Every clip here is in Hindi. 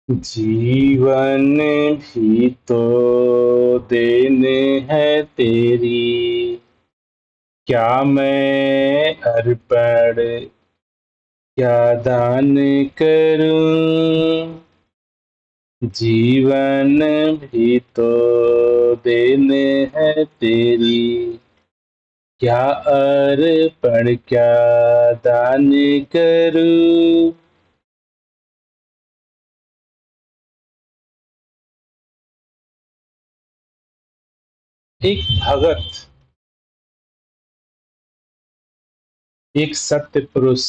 जीवन भी तो देन है तेरी, क्या मैं अर्पण क्या दान करूं। जीवन भी तो देन है तेरी, क्या अर्पण क्या दान करूं। एक भगत, एक सत्य पुरुष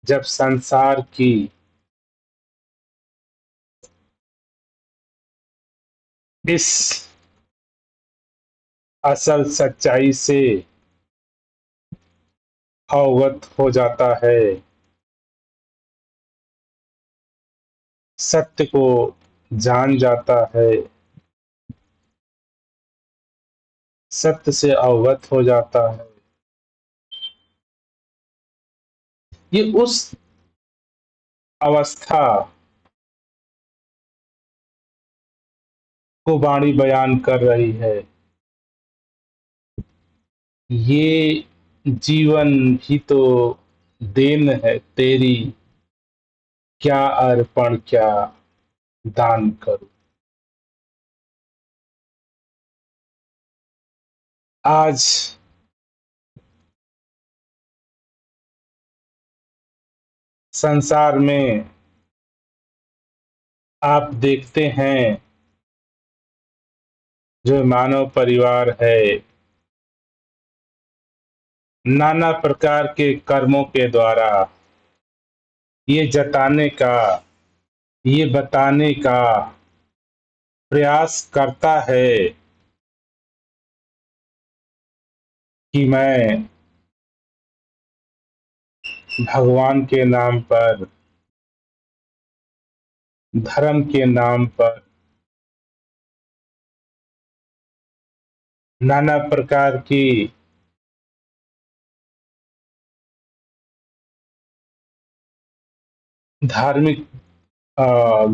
जब संसार की इस असल सच्चाई से अवगत हो जाता है, सत्य को जान जाता है, सत्य से अवगत हो जाता है, ये उस अवस्था को वाणी बयान कर रही है। ये जीवन भी तो देन है तेरी, क्या अर्पण क्या दान करूं। आज संसार में आप देखते हैं, जो मानव परिवार है, नाना प्रकार के कर्मों के द्वारा ये जताने का, ये बताने का प्रयास करता है कि मैं भगवान के नाम पर, धर्म के नाम पर नाना प्रकार की धार्मिक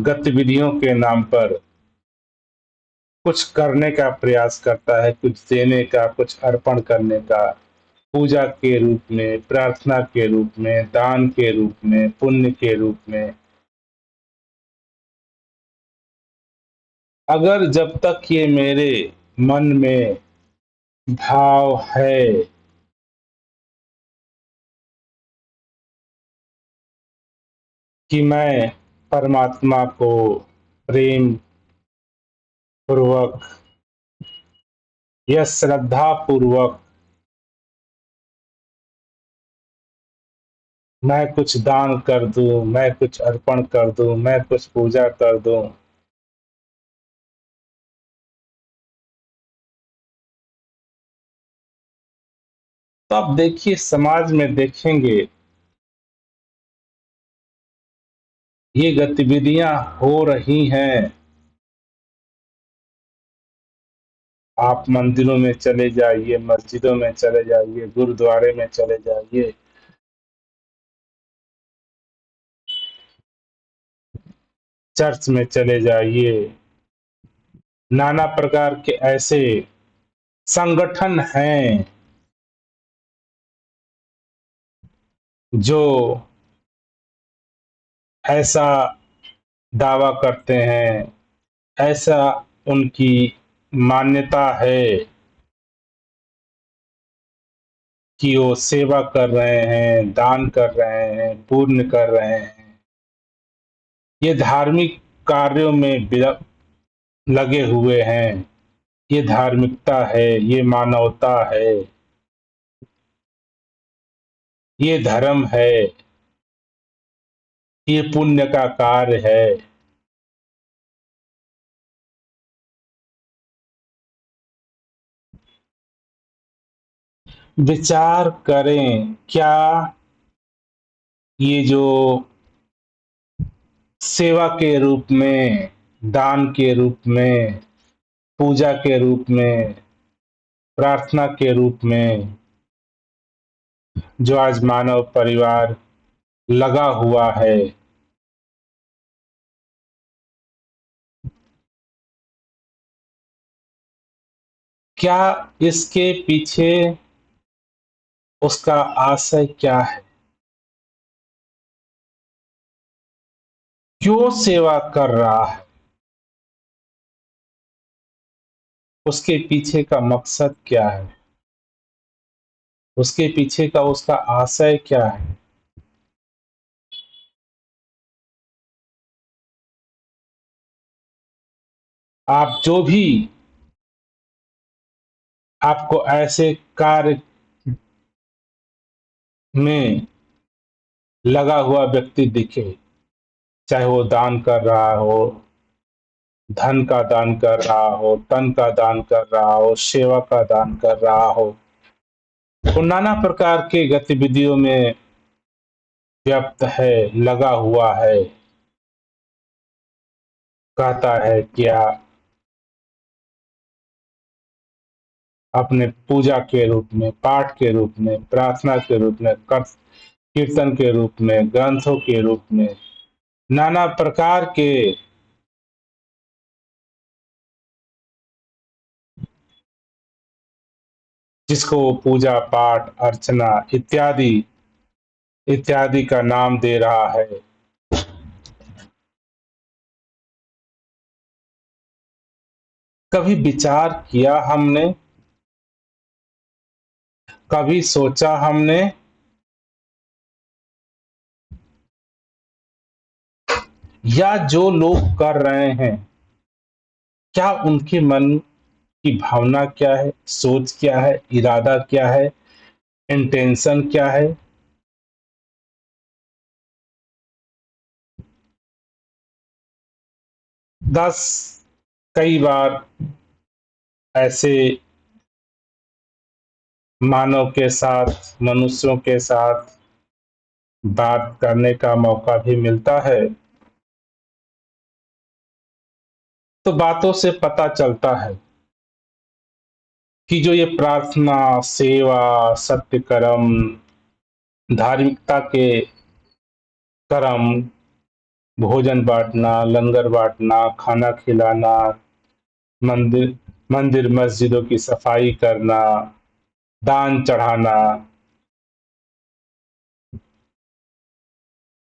गतिविधियों के नाम पर कुछ करने का प्रयास करता है, कुछ देने का, कुछ अर्पण करने का, पूजा के रूप में, प्रार्थना के रूप में, दान के रूप में, पुण्य के रूप में। अगर जब तक ये मेरे मन में भाव है कि मैं परमात्मा को प्रेम पूर्वक या श्रद्धा पूर्वक मैं कुछ दान कर दूं, मैं कुछ अर्पण कर दूं, मैं कुछ पूजा कर दूं, तो आप देखिए समाज में देखेंगे ये गतिविधियां हो रही हैं। आप मंदिरों में चले जाइए, मस्जिदों में चले जाइए, गुरुद्वारे में चले जाइए, चर्च में चले जाइए, नाना प्रकार के ऐसे संगठन हैं जो ऐसा दावा करते हैं, ऐसा उनकी मान्यता है कि वो सेवा कर रहे हैं, दान कर रहे हैं, पुण्य कर रहे हैं, ये धार्मिक कार्यों में लगे हुए हैं। ये धार्मिकता है, ये मानवता है, ये धर्म है, ये पुण्य का कार्य है। विचार करें, क्या ये जो सेवा के रूप में, दान के रूप में, पूजा के रूप में, प्रार्थना के रूप में जो आज मानव परिवार लगा हुआ है, क्या इसके पीछे उसका आशय क्या है? क्यों सेवा कर रहा है? उसके पीछे का मकसद क्या है? उसके पीछे का उसका आशय क्या है? आप जो भी आपको ऐसे कार्य में लगा हुआ व्यक्ति दिखे, चाहे वो दान कर रहा हो, धन का दान कर रहा हो, तन का दान कर रहा हो, सेवा का दान कर रहा हो, वो नाना प्रकार के गतिविधियों में व्यस्त है, लगा हुआ है, कहता है क्या अपने पूजा के रूप में, पाठ के रूप में, प्रार्थना के रूप में, कीर्तन के रूप में, ग्रंथों के रूप में, नाना प्रकार के जिसको वो पूजा पाठ अर्चना इत्यादि इत्यादि का नाम दे रहा है। कभी विचार किया हमने, कभी सोचा हमने, या जो लोग कर रहे हैं, क्या उनके मन की भावना क्या है, सोच क्या है, इरादा क्या है, इंटेंशन क्या है? दस कई बार ऐसे मानव के साथ, मनुष्यों के साथ बात करने का मौका भी मिलता है, तो बातों से पता चलता है कि जो ये प्रार्थना, सेवा, सत्य कर्म, धार्मिकता के कर्म, भोजन बांटना, लंगर बांटना, खाना खिलाना, मंदिर मंदिर मस्जिदों की सफाई करना, दान चढ़ाना,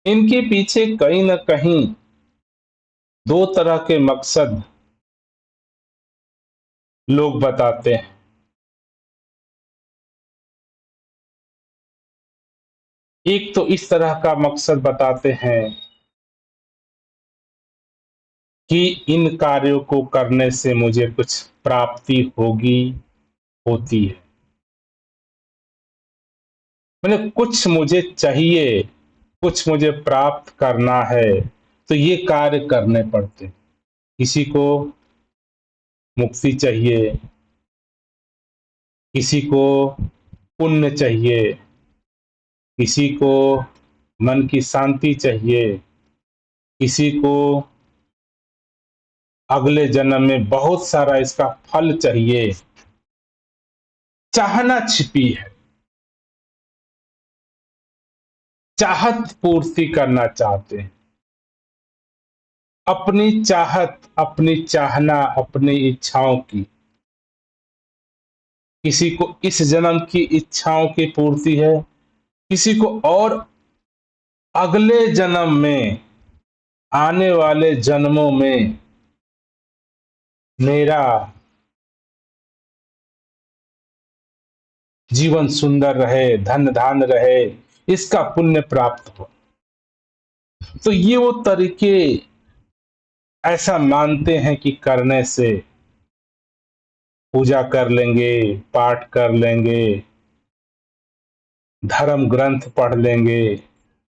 इनके पीछे कहीं न कहीं दो तरह के मकसद लोग बताते हैं। एक तो इस तरह का मकसद बताते हैं कि इन कार्यों को करने से मुझे कुछ प्राप्ति होगी, होती है। मतलब कुछ मुझे चाहिए, कुछ मुझे प्राप्त करना है, तो ये कार्य करने पड़ते हैं। किसी को मुक्ति चाहिए, किसी को पुण्य चाहिए, किसी को मन की शांति चाहिए, किसी को अगले जन्म में बहुत सारा इसका फल चाहिए। चाहना छिपी है, चाहत पूर्ति करना चाहते हैं। अपनी चाहत, अपनी चाहना, अपनी इच्छाओं की, किसी को इस जन्म की इच्छाओं की पूर्ति है, किसी को और अगले जन्म में, आने वाले जन्मों में मेरा जीवन सुंदर रहे, धन धान रहे, इसका पुण्य प्राप्त हो। तो ये वो तरीके ऐसा मानते हैं कि करने से, पूजा कर लेंगे, पाठ कर लेंगे, धर्म ग्रंथ पढ़ लेंगे,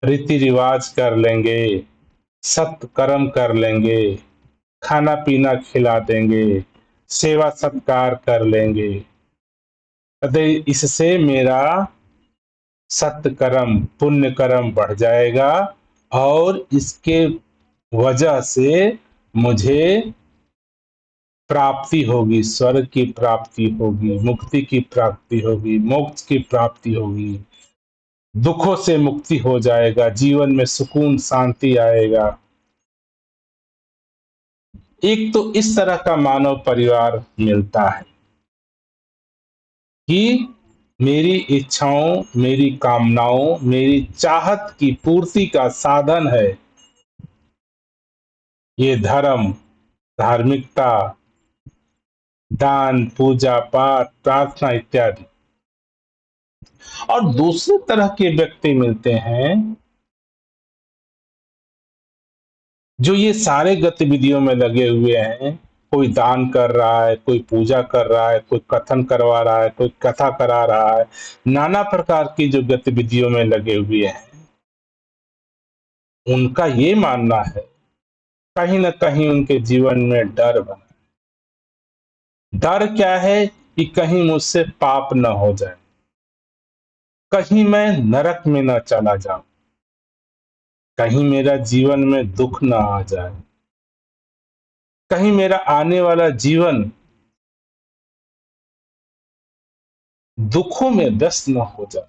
रीति रिवाज कर लेंगे, सत्य कर्म कर लेंगे, खाना पीना खिला देंगे, सेवा सत्कार कर लेंगे, अतः इससे मेरा सत्य कर्म, पुण्य कर्म बढ़ जाएगा और इसके वजह से मुझे प्राप्ति होगी, स्वर्ग की प्राप्ति होगी, मुक्ति की प्राप्ति होगी, मोक्ष की प्राप्ति होगी, दुखों से मुक्ति हो जाएगा, जीवन में सुकून शांति आएगा। एक तो इस तरह का मानव परिवार मिलता है। कि मेरी इच्छाओं, मेरी कामनाओं, मेरी चाहत की पूर्ति का साधन है ये धर्म, धार्मिकता, दान, पूजा पाठ, प्रार्थना इत्यादि। और दूसरे तरह के व्यक्ति मिलते हैं जो ये सारे गतिविधियों में लगे हुए हैं। कोई दान कर रहा है, कोई पूजा कर रहा है, कोई कथन करवा रहा है, कोई कथा करा रहा है, नाना प्रकार की जो गतिविधियों में लगे हुए हैं। उनका ये मानना है कहीं ना कहीं उनके जीवन में डर बना। डर क्या है कि कहीं मुझसे पाप न हो जाए, कहीं मैं नरक में न चला जाऊं, कहीं मेरा जीवन में दुख न आ जाए, कहीं मेरा आने वाला जीवन दुखों में व्यस्त न हो जाए।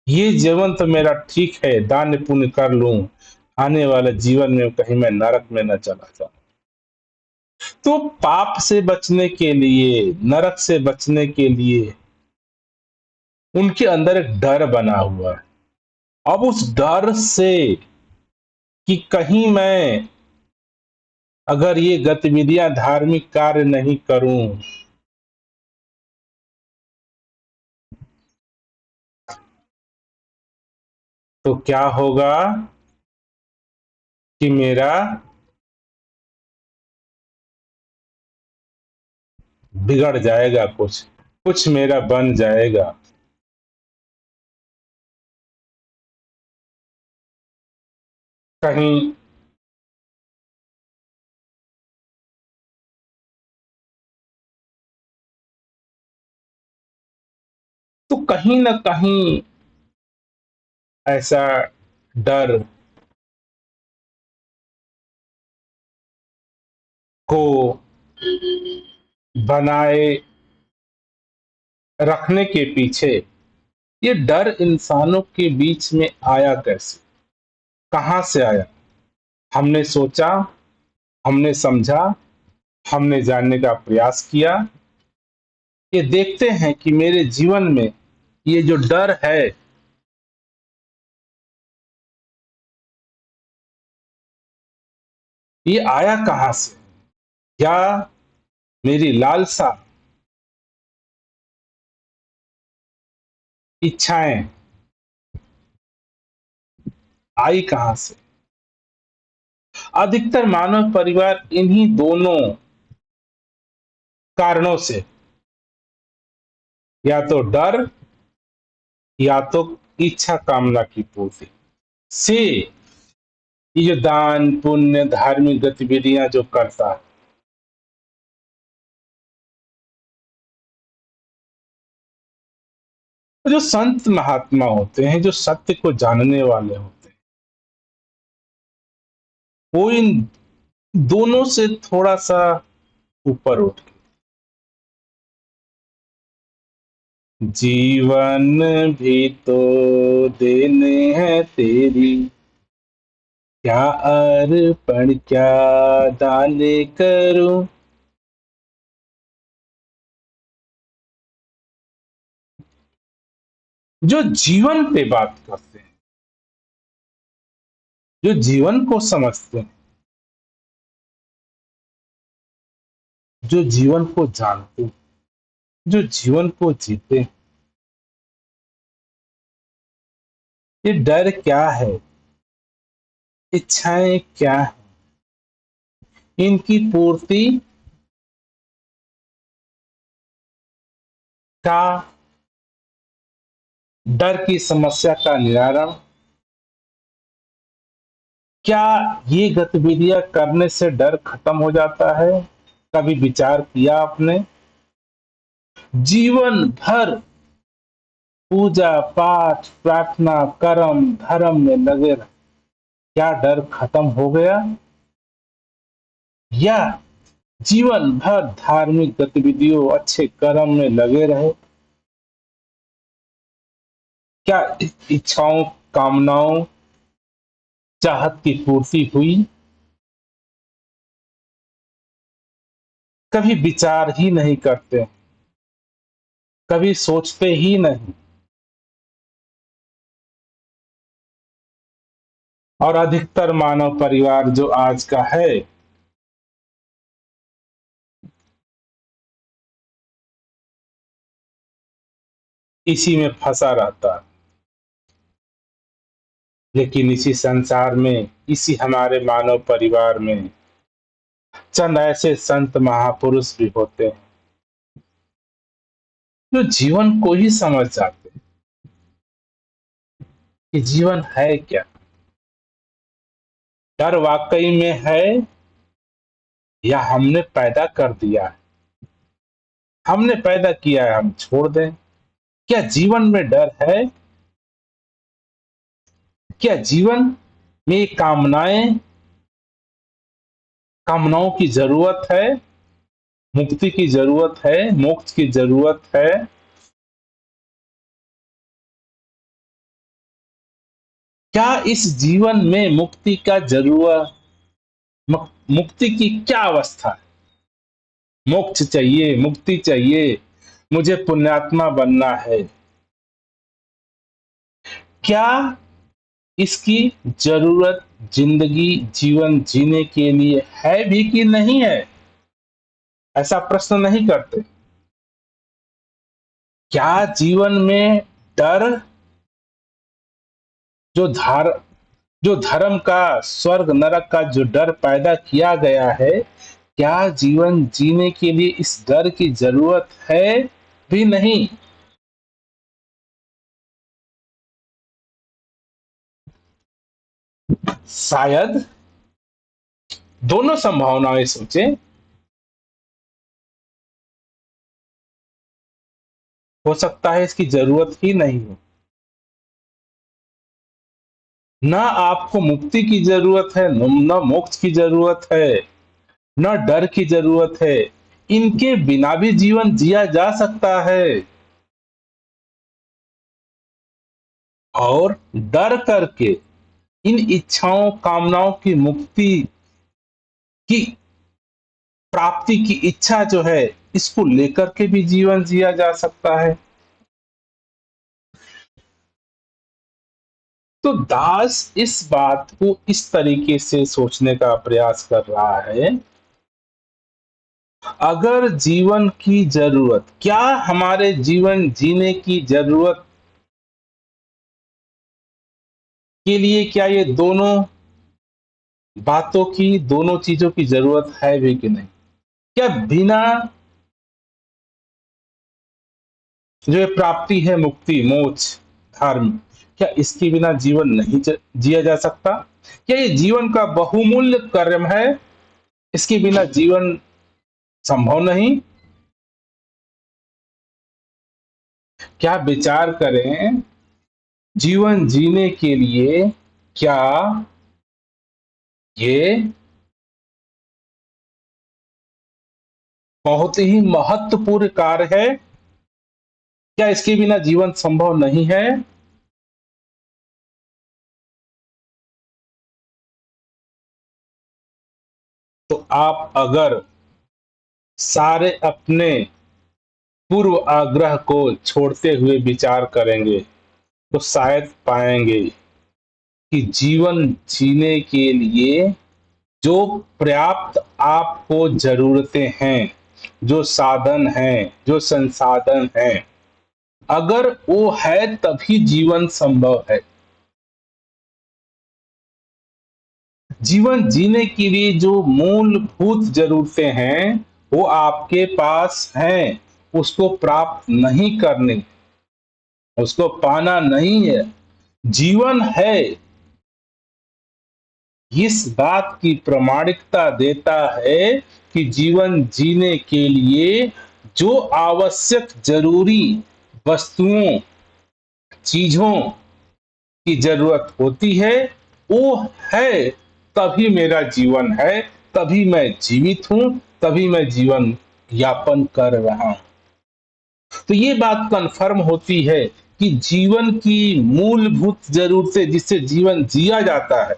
ये जीवन तो मेरा ठीक है, दान पुण्य कर लूं, आने वाले जीवन में कहीं मैं नरक में न चला जाऊं। तो पाप से बचने के लिए, नरक से बचने के लिए उनके अंदर एक डर बना हुआ है। अब उस डर से कि कहीं मैं अगर ये गतिविधियां, धार्मिक कार्य नहीं करूं तो क्या होगा कि मेरा बिगड़ जाएगा, कुछ कुछ मेरा बन जाएगा। कहीं तो कहीं ना कहीं ऐसा डर को बनाए रखने के पीछे, ये डर इंसानों के बीच में आया कैसे, कहां से आया? हमने सोचा, हमने समझा, हमने जानने का प्रयास किया। ये देखते हैं कि मेरे जीवन में ये जो डर है, ये आया कहां से? क्या मेरी लालसा, इच्छाएं आई कहां से? अधिकतर मानव परिवार इन्हीं दोनों कारणों से, या तो डर या तो इच्छा कामना की पूर्ति से, ये जो दान पुण्य धार्मिक गतिविधियां जो करता है, तो जो संत महात्मा होते हैं, जो सत्य को जानने वाले होते हैं, वो इन दोनों से थोड़ा सा ऊपर उठ के जीवन भी तो देने हैं तेरी, क्या अर्पण क्या दान करूं। जो जीवन पे बात करते हैं, जो जीवन को समझते हैं, जो जीवन को जानते हैं, जो जीवन को जीते हैं, ये डर क्या है, इच्छाएं क्या है, इनकी पूर्ति का, डर की समस्या का निवारण, क्या ये गतिविधियां करने से डर खत्म हो जाता है? कभी विचार किया आपने? जीवन भर पूजा पाठ, प्रार्थना, कर्म, धर्म में लगे रहे, क्या डर खत्म हो गया? या जीवन भर धार्मिक गतिविधियों, अच्छे कर्म में लगे रहे, क्या इच्छाओं, कामनाओं, चाहत की पूर्ति हुई? कभी विचार ही नहीं करते। कभी सोचते ही नहीं। और अधिकतर मानव परिवार जो आज का है, इसी में फंसा रहता है। लेकिन इसी संसार में, इसी हमारे मानव परिवार में चंद ऐसे संत महापुरुष भी होते हैं जो जीवन को ही समझ जाते हैं कि जीवन है क्या। डर वाकई में है या हमने पैदा कर दिया है? हमने पैदा किया है, हम छोड़ दें? क्या जीवन में डर है? क्या जीवन में कामनाओं की जरूरत है? मुक्ति की जरूरत है? मोक्ष की जरूरत है? क्या इस जीवन में मुक्ति का जरूरत, मुक्ति की क्या अवस्था है? मोक्ष चाहिए, मुक्ति चाहिए, मुझे पुण्यात्मा बनना है। क्या इसकी जरूरत जिंदगी, जीवन जीने के लिए है भी कि नहीं है? ऐसा प्रश्न नहीं करते। क्या जीवन में डर, जो धार जो धर्म का, स्वर्ग नरक का जो डर पैदा किया गया है, क्या जीवन जीने के लिए इस डर की जरूरत है भी नहीं? शायद दोनों संभावनाएं सोचें। हो सकता है इसकी जरूरत ही नहीं हो। ना आपको मुक्ति की जरूरत है, न मोक्ष की जरूरत है, न डर की जरूरत है। इनके बिना भी जीवन जिया जा सकता है। और डर करके इन इच्छाओं, कामनाओं की मुक्ति की प्राप्ति की इच्छा जो है, इसको लेकर के भी जीवन जिया जा सकता है। तो दास इस बात को इस तरीके से सोचने का प्रयास कर रहा है, अगर जीवन की जरूरत, क्या हमारे जीवन जीने की जरूरत के लिए, क्या ये दोनों बातों की, दोनों चीजों की जरूरत है भी कि नहीं? क्या बिना जो ये प्राप्ति है, मुक्ति, मोक्ष, धर्म, क्या इसके बिना जीवन नहीं जिया जा सकता? क्या ये जीवन का बहुमूल्य कर्म है? इसके बिना जीवन संभव नहीं? क्या विचार करें, जीवन जीने के लिए क्या ये बहुत ही महत्वपूर्ण कार्य है? क्या इसके बिना जीवन संभव नहीं है? तो आप अगर सारे अपने पूर्व आग्रह को छोड़ते हुए विचार करेंगे, तो शायद पाएंगे कि जीवन जीने के लिए जो पर्याप्त आपको जरूरतें हैं, जो साधन हैं, जो संसाधन हैं, अगर वो है तभी जीवन संभव है। जीवन जीने के लिए जो मूलभूत जरूरतें हैं, वो आपके पास हैं। उसको प्राप्त नहीं करने, उसको पाना नहीं है, जीवन है, इस बात की प्रामाणिकता देता है कि जीवन जीने के लिए जो आवश्यक, जरूरी वस्तुओं, चीजों की जरूरत होती है, वो है, तभी मेरा जीवन है, तभी मैं जीवित हूं, तभी मैं जीवन यापन कर रहा हूं। तो ये बात कंफर्म होती है कि जीवन की मूलभूत जरूरतें, जिससे जीवन जिया जाता है,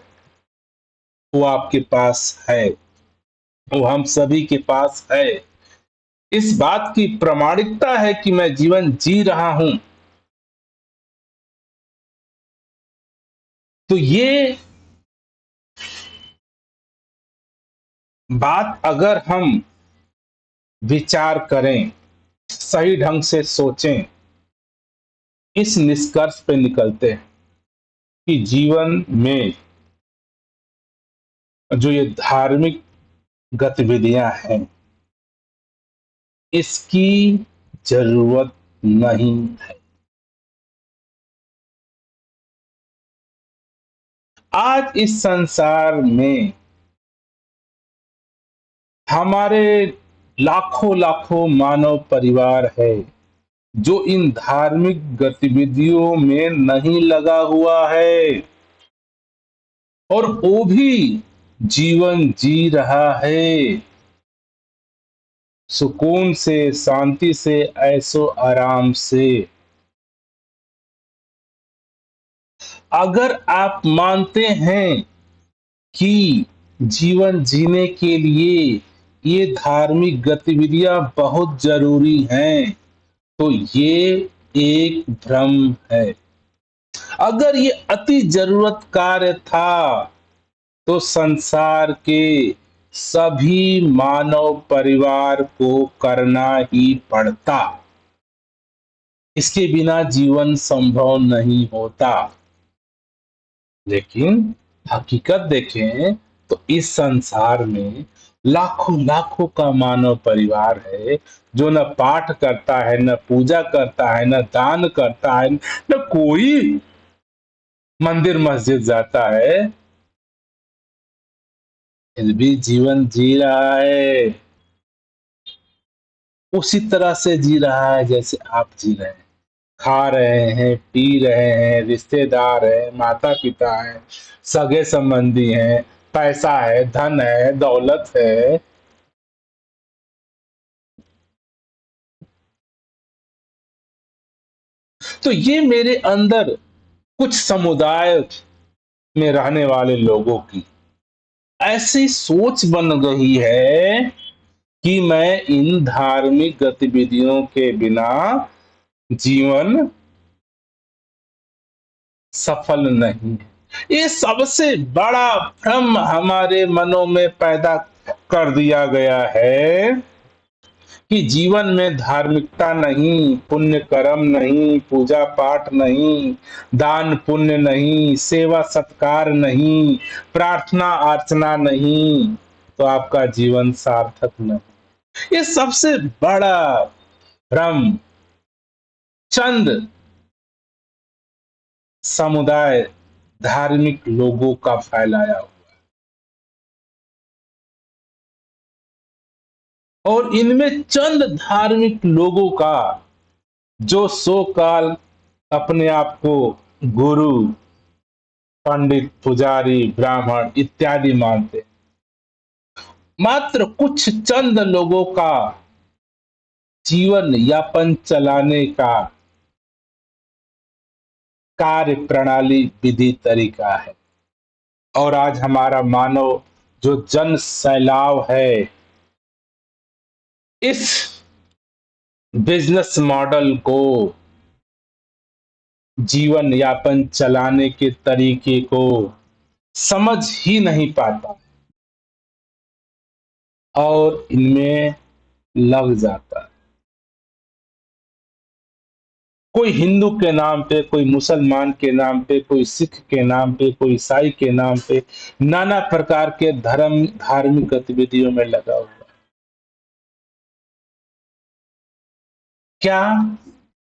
वो आपके पास है, वो हम सभी के पास है। इस बात की प्रामाणिकता है कि मैं जीवन जी रहा हूं, तो ये बात अगर हम विचार करें, सही ढंग से सोचें, इस निष्कर्ष पे निकलते हैं कि जीवन में जो ये धार्मिक गतिविधियां हैं, इसकी जरूरत नहीं है। आज इस संसार में हमारे लाखों लाखों मानव परिवार है जो इन धार्मिक गतिविधियों में नहीं लगा हुआ है, और वो भी जीवन जी रहा है सुकून से, शांति से, ऐशो आराम से। अगर आप मानते हैं कि जीवन जीने के लिए ये धार्मिक गतिविधियां बहुत जरूरी हैं, तो ये एक भ्रम है। अगर ये अति जरूरत कार्य था, तो संसार के सभी मानव परिवार को करना ही पड़ता। इसके बिना जीवन संभव नहीं होता। लेकिन हकीकत देखें तो इस संसार में लाखों लाखों का मानव परिवार है जो न पाठ करता है, न पूजा करता है, न दान करता है, न कोई मंदिर मस्जिद जाता है, फिर भी जीवन जी रहा है। उसी तरह से जी रहा है जैसे आप जी रहे हैं। खा रहे हैं, पी रहे हैं, रिश्तेदार हैं, माता पिता हैं, सगे संबंधी हैं, पैसा है, धन है, दौलत है। तो ये मेरे अंदर कुछ समुदाय में रहने वाले लोगों की ऐसी सोच बन गई है कि मैं इन धार्मिक गतिविधियों के बिना जीवन सफल नहीं है। ये सबसे बड़ा भ्रम हमारे मनों में पैदा कर दिया गया है कि जीवन में धार्मिकता नहीं, पुण्य कर्म नहीं, पूजा पाठ नहीं, दान पुण्य नहीं, सेवा सत्कार नहीं, प्रार्थना अर्चना नहीं, तो आपका जीवन सार्थक नहीं। ये सबसे बड़ा भ्रम चंद समुदाय धार्मिक लोगों का फैलाया हुआ। और इनमें चंद धार्मिक लोगों का जो सो काल अपने आप को गुरु, पंडित, पुजारी, ब्राह्मण इत्यादि मानते, मात्र कुछ चंद लोगों का जीवन यापन चलाने का कार्य प्रणाली, विधि, तरीका है। और आज हमारा मानव जो जन सैलाव है, इस बिजनेस मॉडल को, जीवन यापन चलाने के तरीके को समझ ही नहीं पाता और इनमें लग जाता है। कोई हिंदू के नाम पे, कोई मुसलमान के नाम पे, कोई सिख के नाम पे, कोई ईसाई के नाम पे नाना प्रकार के धर्म, धार्मिक गतिविधियों में लगा हुआ। क्या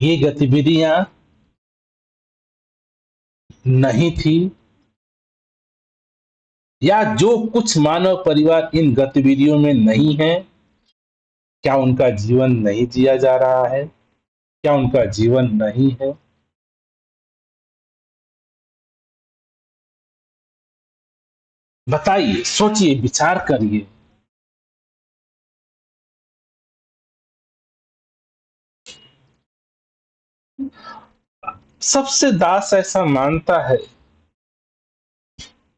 ये गतिविधियां नहीं थी, या जो कुछ मानव परिवार इन गतिविधियों में नहीं है, क्या उनका जीवन नहीं जिया जा रहा है? क्या उनका जीवन नहीं है? बताइए, सोचिए, विचार करिए। सबसे दास ऐसा मानता है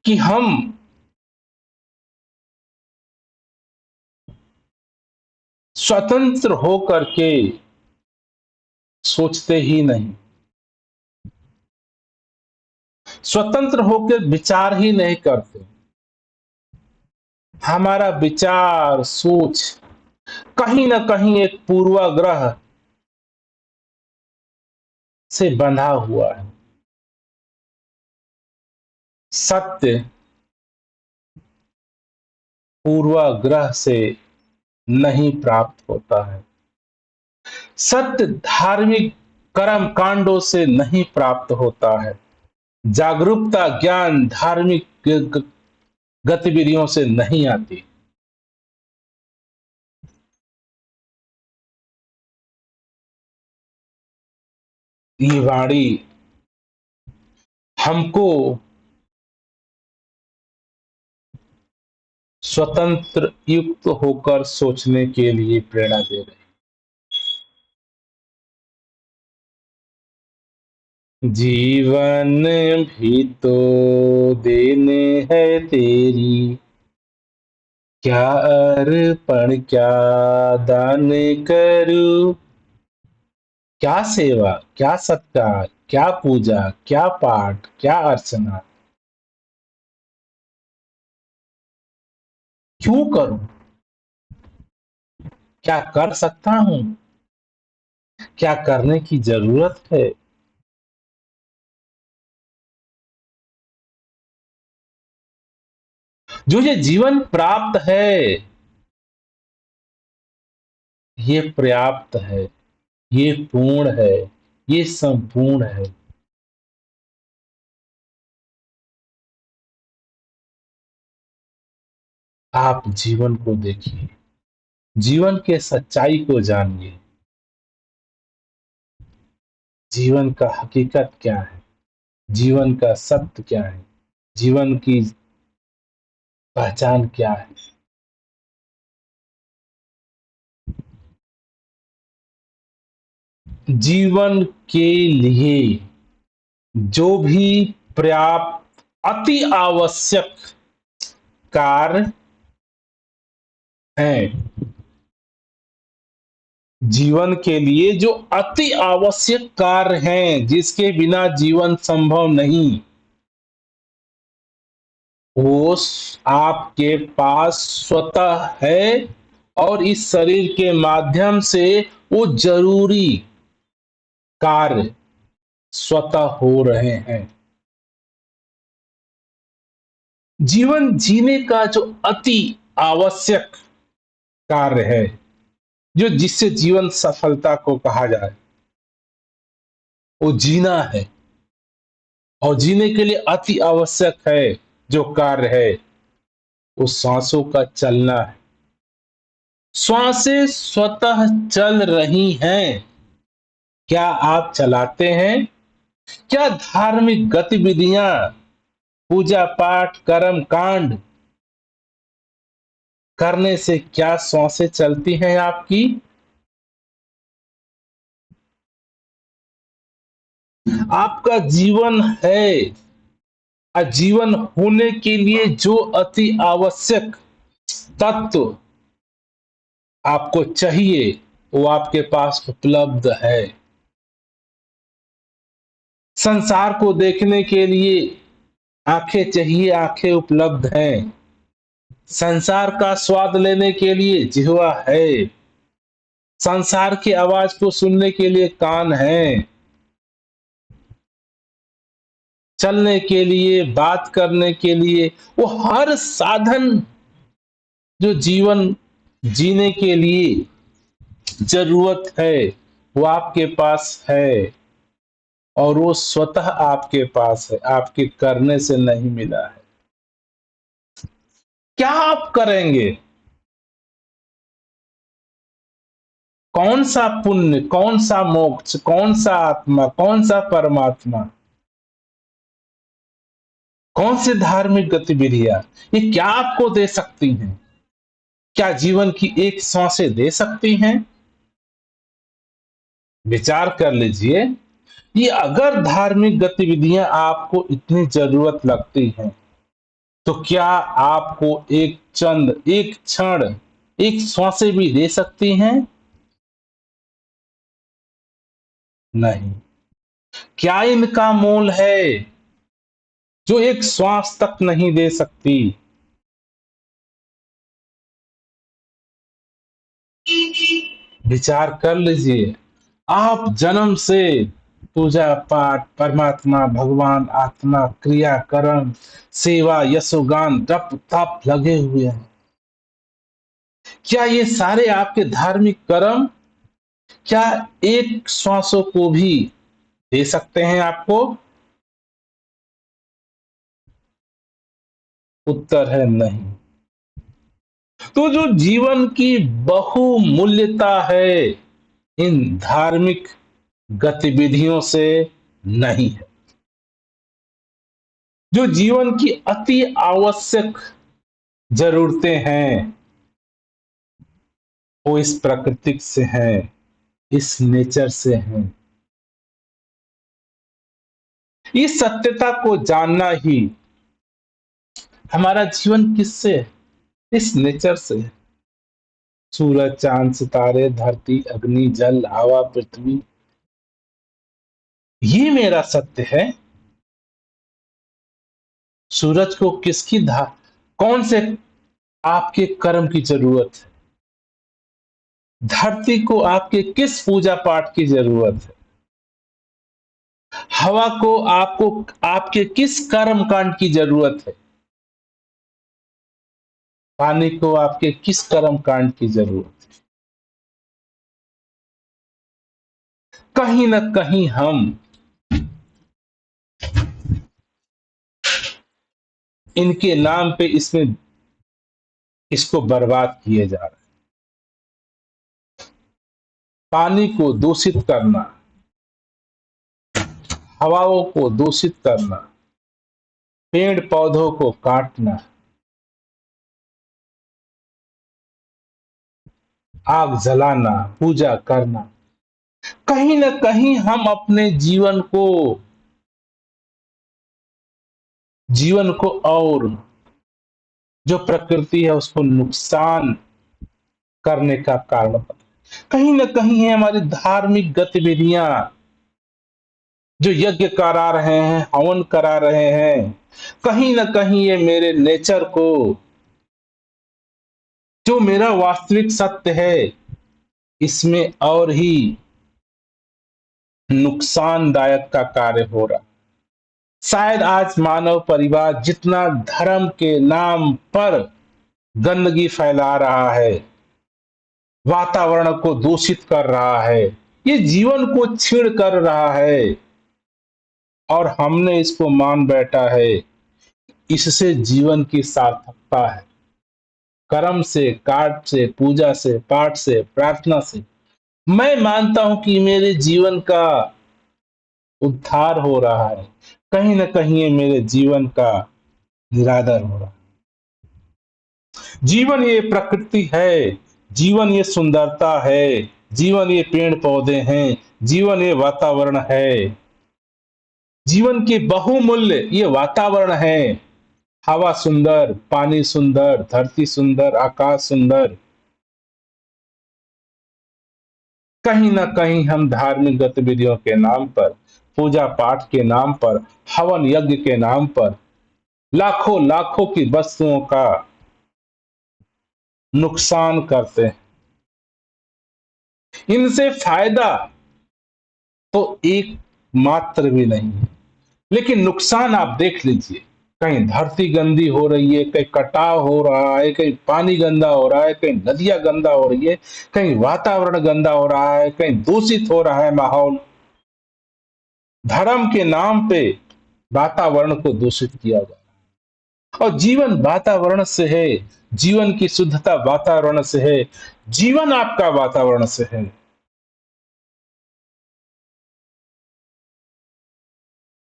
कि हम स्वतंत्र होकर के सोचते ही नहीं, स्वतंत्र होकर विचार ही नहीं करते। हमारा विचार सोच कहीं ना कहीं एक पूर्वाग्रह से बंधा हुआ है। सत्य पूर्वाग्रह से नहीं प्राप्त होता है। सत्य धार्मिक कर्म कांडों से नहीं प्राप्त होता है। जागरूकता ज्ञान धार्मिक गतिविधियों से नहीं आती। ये वाणी हमको स्वतंत्र युक्त होकर सोचने के लिए प्रेरणा दे रही है। जीवन भी तो देने है तेरी, क्या अर्पण क्या दान करूं, क्या सेवा क्या सत्कार क्या पूजा क्या पाठ क्या अर्चना क्यों करूं, क्या कर सकता हूं, क्या करने की जरूरत है। जो ये जीवन प्राप्त है ये पर्याप्त है, ये पूर्ण है, ये संपूर्ण है। आप जीवन को देखिए, जीवन के सच्चाई को जानिए। जीवन का हकीकत क्या है, जीवन का सत्य क्या है, जीवन की पहचान क्या है। जीवन के लिए जो भी पर्याप्त अति आवश्यक कार्य हैं, जीवन के लिए जो अति आवश्यक कार्य हैं, जिसके बिना जीवन संभव नहीं, वो आपके पास स्वतः है और इस शरीर के माध्यम से वो जरूरी कार्य स्वतः हो रहे हैं। जीवन जीने का जो अति आवश्यक कार्य है, जो जिससे जीवन सफलता को कहा जाए, वो जीना है। और जीने के लिए अति आवश्यक है जो कार्य है, वो सांसों का चलना है। श्वासें स्वतः चल रही हैं, क्या आप चलाते हैं? क्या धार्मिक गतिविधियां, पूजा पाठ कर्म कांड करने से क्या श्वासें चलती हैं आपकी? आपका जीवन है, आजीवन होने के लिए जो अति आवश्यक तत्व आपको चाहिए वो आपके पास उपलब्ध है। संसार को देखने के लिए आंखें चाहिए, आंखें उपलब्ध हैं। संसार का स्वाद लेने के लिए जिह्वा है। संसार की आवाज को सुनने के लिए कान है। चलने के लिए, बात करने के लिए, वो हर साधन जो जीवन जीने के लिए जरूरत है वो आपके पास है। और वो स्वतः आपके पास है, आपके करने से नहीं मिला है। क्या आप करेंगे? कौन सा पुण्य, कौन सा मोक्ष, कौन सा आत्मा, कौन सा परमात्मा, कौन सी धार्मिक गतिविधियां ये क्या आपको दे सकती हैं? क्या जीवन की एक सांसें दे सकती हैं? विचार कर लीजिए। ये अगर धार्मिक गतिविधियां आपको इतनी जरूरत लगती हैं, तो क्या आपको एक चंद, एक क्षण एक श्वासें भी दे सकती हैं? नहीं। क्या इनका मोल है जो एक श्वास तक नहीं दे सकती? विचार कर लीजिए। आप जन्म से पूजा पाठ, परमात्मा, भगवान, आत्मा, क्रिया, कर्म, सेवा, यशोगान, जप तप लगे हुए हैं। क्या ये सारे आपके धार्मिक कर्म, क्या एक श्वासों को भी दे सकते हैं आपको? उत्तर है नहीं। तो जो जीवन की बहुमूल्यता है, इन धार्मिक गतिविधियों से नहीं है। जो जीवन की अति आवश्यक जरूरतें हैं, वो इस प्रकृति से हैं, इस नेचर से हैं। इस सत्यता को जानना ही हमारा जीवन किससे है? इस नेचर से है। सूरज, चांद, सितारे, धरती, अग्नि, जल, हवा, पृथ्वी, ये मेरा सत्य है। सूरज को किसकी धा कौन से आपके कर्म की जरूरत है? धरती को आपके किस पूजा पाठ की जरूरत है? हवा को आपको आपके किस कर्म कांड की जरूरत है? पानी को आपके किस कर्म कांड की जरूरत है? कहीं ना कहीं हम इनके नाम पे इसमें इसको बर्बाद किए जा रहे हैं। पानी को दूषित करना, हवाओं को दूषित करना, पेड़ पौधों को काटना, आग जलाना, पूजा करना, कहीं ना कहीं हम अपने जीवन को और जो प्रकृति है उसको नुकसान करने का कारण बनता है। कहीं ना कहीं है हमारी धार्मिक गतिविधियां, जो यज्ञ करा रहे हैं, हवन करा रहे हैं, कहीं ना कहीं ये मेरे नेचर को, जो मेरा वास्तविक सत्य है, इसमें और ही नुकसानदायक का कार्य हो रहा। शायद आज मानव परिवार जितना धर्म के नाम पर गंदगी फैला रहा है, वातावरण को दूषित कर रहा है, ये जीवन को छीण कर रहा है, और हमने इसको मान बैठा है इससे जीवन की सार्थकता है। कर्म से, काट से, पूजा से, पाठ से, प्रार्थना से मैं मानता हूं कि मेरे जीवन का उद्धार हो रहा है। कहीं ना कहीं ये मेरे जीवन का निरादर हो रहा है। जीवन ये प्रकृति है, जीवन ये सुंदरता है, जीवन ये पेड़ पौधे हैं, जीवन ये वातावरण है। जीवन के बहुमूल्य ये वातावरण है। हवा सुंदर, पानी सुंदर, धरती सुंदर, आकाश सुंदर। कहीं ना कहीं हम धार्मिक गतिविधियों के नाम पर, पूजा पाठ के नाम पर, हवन यज्ञ के नाम पर लाखों लाखों की वस्तुओं का नुकसान करते हैं। इनसे फायदा तो एक मात्र भी नहीं है, लेकिन नुकसान आप देख लीजिए। कहीं धरती गंदी हो रही है, कहीं कटाव हो रहा है, कहीं पानी गंदा हो रहा है, कहीं नदियां गंदा हो रही है, कहीं वातावरण गंदा हो रहा है, कहीं दूषित हो रहा है माहौल। धर्म के नाम पे वातावरण को दूषित किया जा रहा है। और जीवन वातावरण से है, जीवन की शुद्धता वातावरण से है, जीवन आपका वातावरण से है।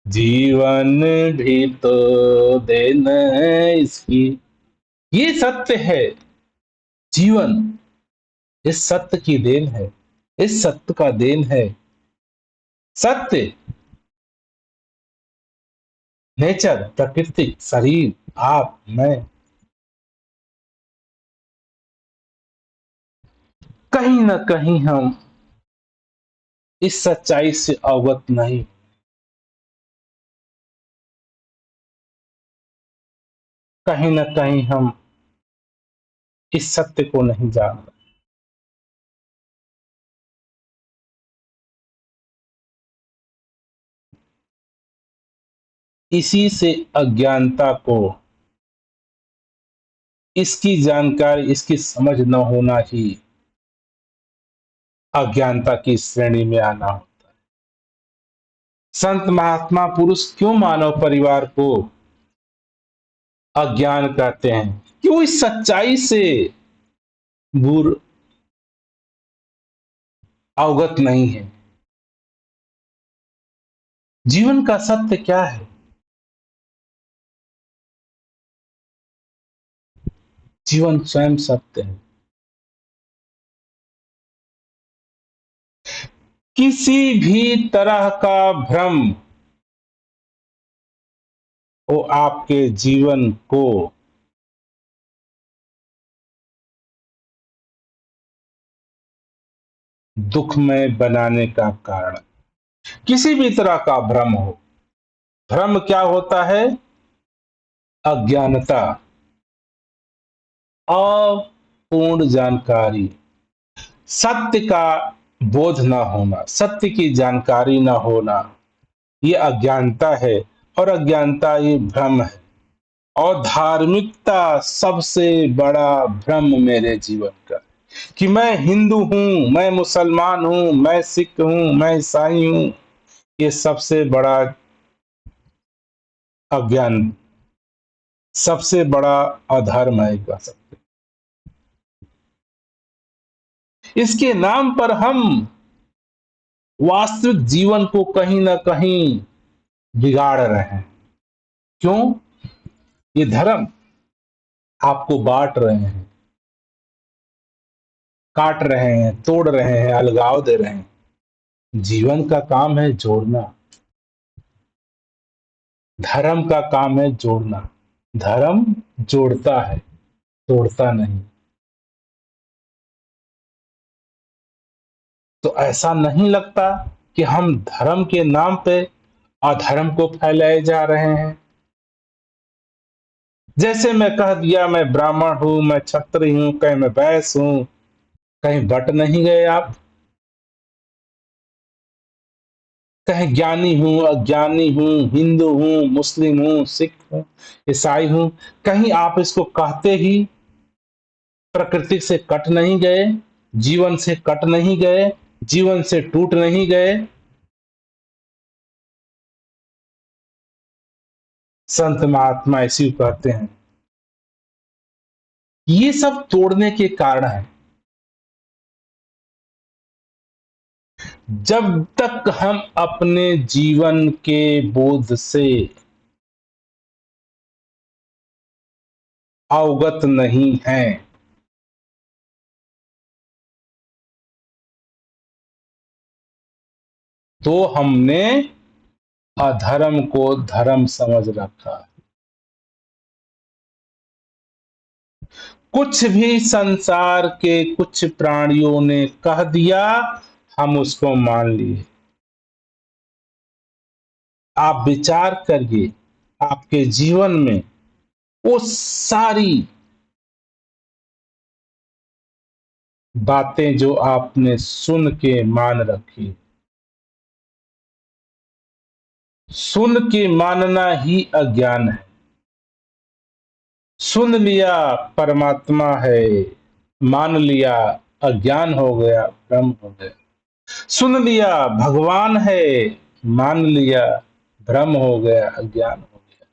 जीवन भी तो देन है इसकी, ये सत्य है। जीवन इस सत्य की देन है, इस सत्य का देन है। सत्य, नेचर, प्रकृति, शरीर, आप, मैं, कहीं ना कहीं हम इस सच्चाई से अवगत नहीं, कहीं ना कहीं हम इस सत्य को नहीं जान रहे। इसी से अज्ञानता को, इसकी जानकारी, इसकी समझ न होना ही अज्ञानता की श्रेणी में आना होता है। संत महात्मा पुरुष क्यों मानव परिवार को अज्ञान कहते हैं? क्यों इस सच्चाई से दूर, अवगत नहीं है? जीवन का सत्य क्या है? जीवन स्वयं सत्य है। किसी भी तरह का भ्रम वो आपके जीवन को दुखमय बनाने का कारण, किसी भी तरह का भ्रम हो। भ्रम क्या होता है? अज्ञानता, अपूर्ण जानकारी, सत्य का बोध ना होना, सत्य की जानकारी ना होना, ये अज्ञानता है। और अज्ञानता ये भ्रम है। और धार्मिकता सबसे बड़ा भ्रम मेरे जीवन का, कि मैं हिंदू हूं, मैं मुसलमान हूं, मैं सिख हूं, मैं ईसाई हूं, ये सबसे बड़ा अज्ञान, सबसे बड़ा अधर्म है कह सकते। इसके नाम पर हम वास्तविक जीवन को कहीं ना कहीं बिगाड़ रहे हैं। क्यों? ये धर्म आपको बांट रहे हैं, काट रहे हैं, तोड़ रहे हैं, अलगाव दे रहे हैं। जीवन का काम है जोड़ना, धर्म का काम है जोड़ना। धर्म जोड़ता है, तोड़ता नहीं। तो ऐसा नहीं लगता कि हम धर्म के नाम पे अधर्म को फैलाए जा रहे हैं? जैसे मैं कह दिया मैं ब्राह्मण हूं, मैं क्षत्रिय हूं, कहीं मैं वैश्य हूं, कहीं बट नहीं गए आप? कहीं ज्ञानी हूं, अज्ञानी हूं, हिंदू हूं, मुस्लिम हूं, सिख हूं, ईसाई हूं, कहीं आप इसको कहते ही प्रकृति से कट नहीं गए, जीवन से कट नहीं गए, जीवन से टूट नहीं गए? संत महात्मा इसी को कहते हैं। ये सब तोड़ने के कारण है। जब तक हम अपने जीवन के बोध से अवगत नहीं हैं, तो हमने अधर्म को धर्म समझ रखा है। कुछ भी संसार के कुछ प्राणियों ने कह दिया, हम उसको मान लिए। आप विचार करिए, आपके जीवन में वो सारी बातें जो आपने सुन के मान रखी, सुन के मानना ही अज्ञान है। सुन लिया परमात्मा है, मान लिया अज्ञान हो गया, भ्रम हो गया। सुन लिया भगवान है, मान लिया भ्रम हो गया, अज्ञान हो गया।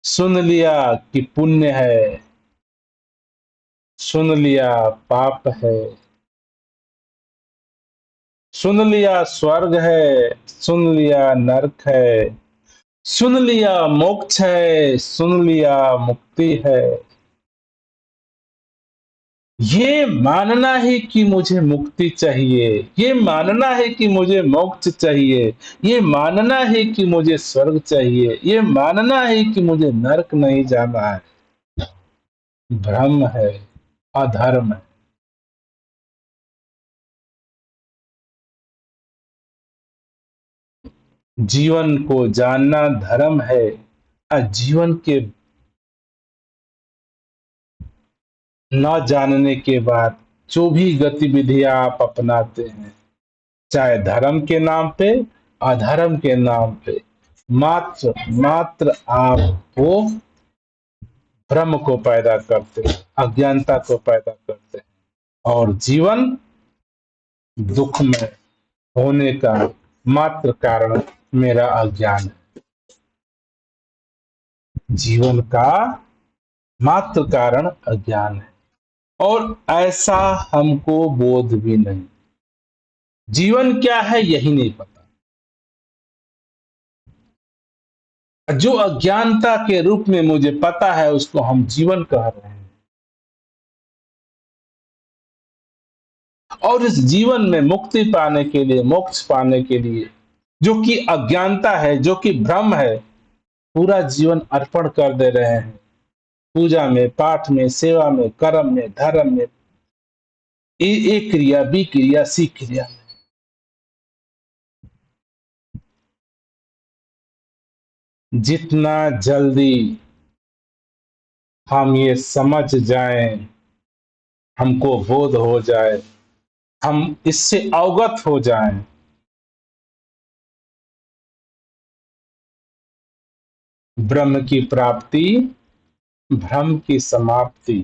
सुन लिया कि पुण्य है, सुन लिया पाप है, सुन लिया स्वर्ग है, सुन लिया नरक है, सुन लिया मोक्ष है, सुन लिया मुक्ति है। ये मानना है कि मुझे मुक्ति चाहिए, ये मानना है कि मुझे मोक्ष चाहिए, ये मानना है कि मुझे स्वर्ग चाहिए, ये मानना है कि मुझे नरक नहीं जाना है, भ्रम है, अधर्म है। जीवन को जानना धर्म है। जीवन के न जानने के बाद जो भी गतिविधियां आप अपनाते हैं, चाहे धर्म के नाम पे, अधर्म के नाम पे, मात्र मात्र आप वो भ्रम को पैदा करते हैं, अज्ञानता को पैदा करते हैं, और जीवन दुख में होने का मात्र कारण मेरा अज्ञान है। जीवन का मात्र कारण अज्ञान है, और ऐसा हमको बोध भी नहीं। जीवन क्या है यही नहीं पता। जो अज्ञानता के रूप में मुझे पता है उसको हम जीवन कह रहे हैं। और इस जीवन में मुक्ति पाने के लिए, मोक्ष पाने के लिए, जो कि अज्ञानता है, जो कि भ्रम है, पूरा जीवन अर्पण कर दे रहे हैं। पूजा में, पाठ में, सेवा में, कर्म में, धर्म में, ए क्रिया, बी क्रिया, सी क्रिया में। जितना जल्दी हम ये समझ जाएं, हमको बोध हो जाए, हम इससे अवगत हो जाएं, ब्रह्म की प्राप्ति, भ्रम की समाप्ति।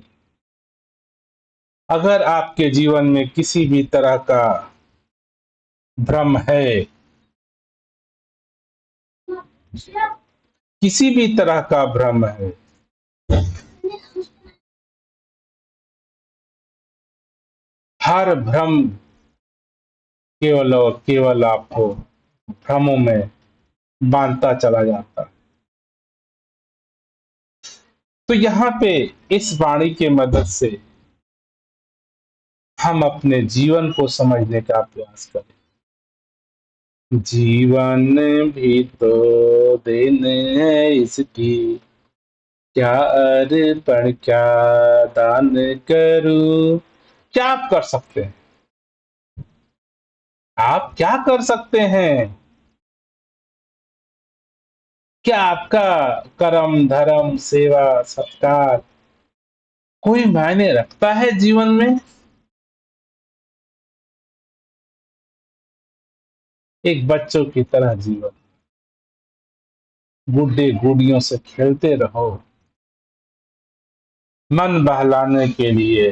अगर आपके जीवन में किसी भी तरह का भ्रम है, किसी भी तरह का भ्रम है, हर भ्रम केवल और केवल आपको भ्रमों में बांधता चला जाता है। तो यहाँ पे इस वाणी के मदद से हम अपने जीवन को समझने का प्रयास करें। जीवन भी तो दिन है इसकी, क्या अर्पण क्या दान करूं। क्या आप कर सकते हैं? आप क्या कर सकते हैं? क्या आपका कर्म, धर्म, सेवा, सत्कार कोई मायने रखता है जीवन में? एक बच्चों की तरह जीवन, गुड्डे गुड़ियों से खेलते रहो, मन बहलाने के लिए।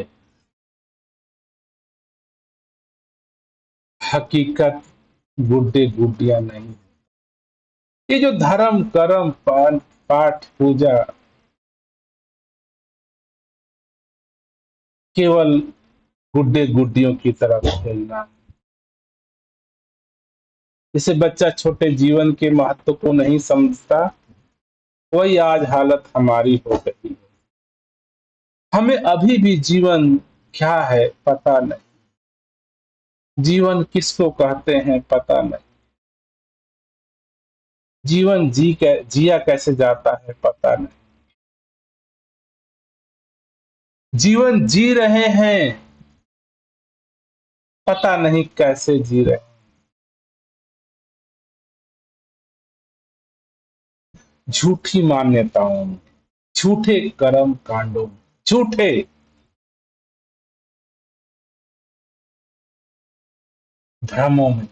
हकीकत गुड्डे गुड्डियां नहीं। ये जो धर्म, कर्म, पाठ, पूजा केवल गुड्डे गुड्डियों की तरह खेलना। जिसे बच्चा छोटे जीवन के महत्व को नहीं समझता, वही आज हालत हमारी हो गई है। हमें अभी भी जीवन क्या है पता नहीं, जीवन किसको कहते हैं पता नहीं, जीवन जिया कैसे जाता है पता नहीं, जीवन जी रहे हैं पता नहीं कैसे जी रहे। झूठी मान्यताओं में, झूठे कर्म कांडों में, झूठे भ्रमों में।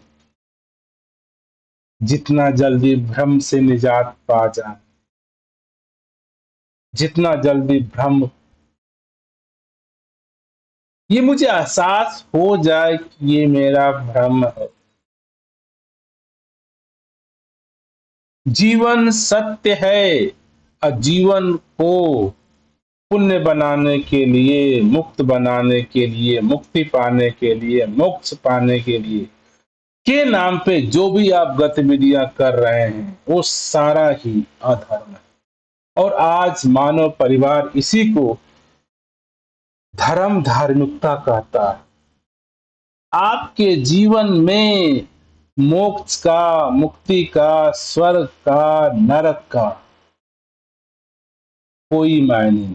जितना जल्दी भ्रम से निजात पा जाए, जितना जल्दी भ्रम, ये मुझे एहसास हो जाए कि ये मेरा भ्रम है। जीवन सत्य है, और जीवन को पुण्य बनाने के लिए, मुक्त बनाने के लिए, मुक्ति पाने के लिए, मोक्ष पाने के लिए के नाम पे जो भी आप गतिविधियां कर रहे हैं वो सारा ही अधर्म है। और आज मानव परिवार इसी को धर्म, धार्मिकता कहता है। आपके जीवन में मोक्ष का, मुक्ति का, स्वर्ग का, नरक का कोई मायने नहीं,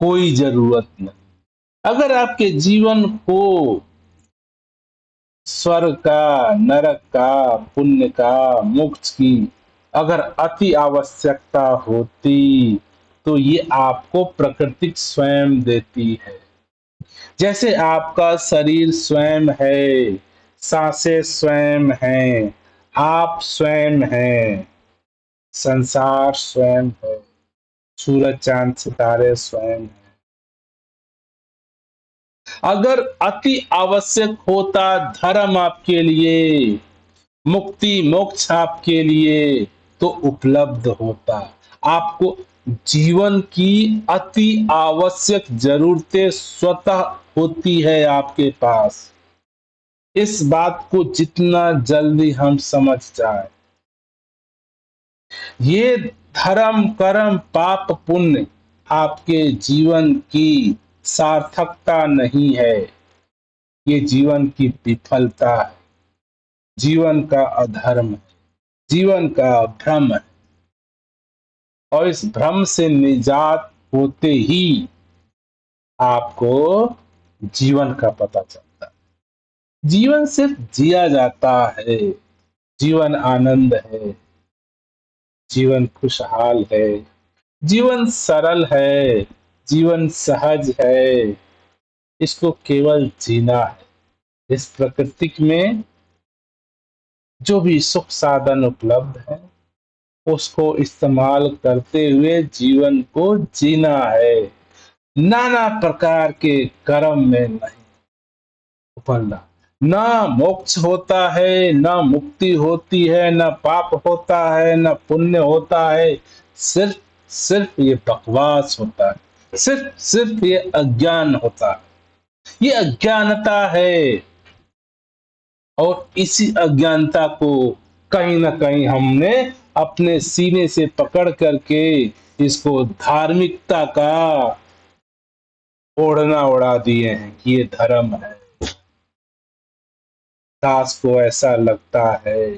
कोई जरूरत नहीं। अगर आपके जीवन को स्वर्ग का, नरक का, पुण्य का, मोक्ष की अगर अति आवश्यकता होती तो ये आपको प्रकृति स्वयं देती है। जैसे आपका शरीर स्वयं है, सांसें स्वयं हैं, आप स्वयं हैं, संसार स्वयं है, सूरज चांद सितारे स्वयं हैं। अगर अति आवश्यक होता धर्म आपके लिए, मुक्ति मोक्ष आपके लिए, तो उपलब्ध होता। आपको जीवन की अति आवश्यक जरूरतें स्वतः होती है आपके पास। इस बात को जितना जल्दी हम समझ जाए, ये धर्म कर्म पाप पुण्य आपके जीवन की सार्थकता नहीं है, ये जीवन की विफलता है, जीवन का अधर्म है, जीवन का भ्रम है। और इस भ्रम से निजात होते ही आपको जीवन का पता चलता है। जीवन सिर्फ जिया जाता है, जीवन आनंद है, जीवन खुशहाल है, जीवन सरल है, जीवन सहज है। इसको केवल जीना है। इस प्रकृति में जो भी सुख साधन उपलब्ध है उसको इस्तेमाल करते हुए जीवन को जीना है। नाना प्रकार के कर्म में नहीं उफलना। ना मोक्ष होता है, ना मुक्ति होती है, ना पाप होता है, ना पुण्य होता है। सिर्फ सिर्फ ये बकवास होता है, सिर्फ सिर्फ ये अज्ञान होता है, ये अज्ञानता है। और इसी अज्ञानता को कहीं ना कहीं हमने अपने सीने से पकड़ करके इसको धार्मिकता का ओढ़ना उड़ा दिए हैं कि ये धर्म है। दास को ऐसा लगता है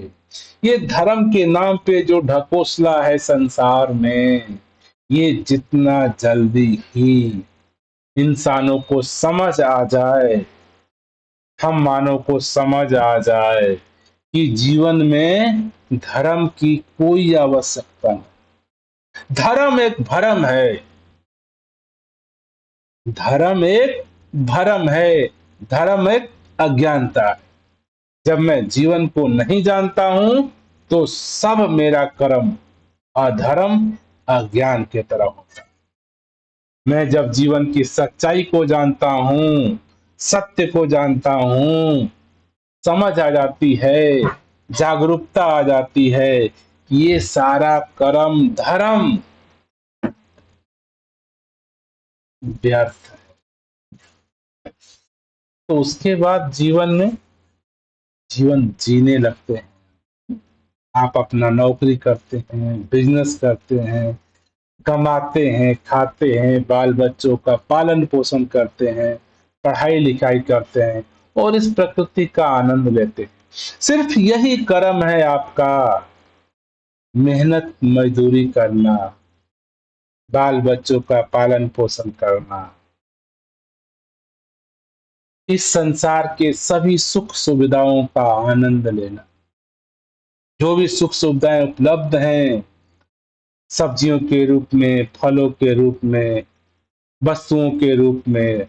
ये धर्म के नाम पे जो ढकोसला है संसार में, ये जितना जल्दी ही इंसानों को समझ आ जाए, हम मानव को समझ आ जाए कि जीवन में धर्म की कोई आवश्यकता नहीं। धर्म एक भरम है, धर्म एक भरम है, धर्म एक अज्ञानता है। जब मैं जीवन को नहीं जानता हूं तो सब मेरा कर्म अधर्म अज्ञान के तरह होता है। मैं जब जीवन की सच्चाई को जानता हूं, सत्य को जानता हूं, समझ आ जाती है, जागरूकता आ जाती है कि ये सारा कर्म धर्म व्यर्थ है। तो उसके बाद जीवन जीने लगते हैं। आप अपना नौकरी करते हैं, बिजनेस करते हैं, कमाते हैं, खाते हैं, बाल बच्चों का पालन पोषण करते हैं, पढ़ाई लिखाई करते हैं और इस प्रकृति का आनंद लेते हैं। सिर्फ यही कर्म है आपका, मेहनत मजदूरी करना, बाल बच्चों का पालन पोषण करना, इस संसार के सभी सुख सुविधाओं का आनंद लेना। जो भी सुख सुविधाएं उपलब्ध हैं, सब्जियों के रूप में, फलों के रूप में, वस्तुओं के रूप में,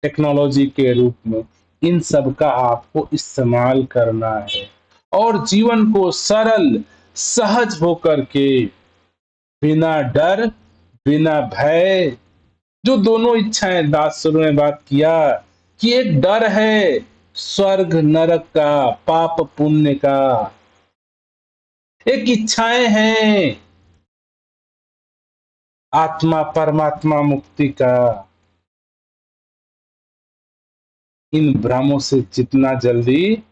टेक्नोलॉजी के रूप में, इन सब का आपको इस्तेमाल करना है और जीवन को सरल सहज होकर के, बिना डर बिना भय, जो दोनों इच्छाएं दास शुरू में बात किया कि एक डर है स्वर्ग नरक का, पाप पुण्य का, एक इच्छाएं हैं आत्मा परमात्मा मुक्ति का। इन भ्रमों से जितना जल्दी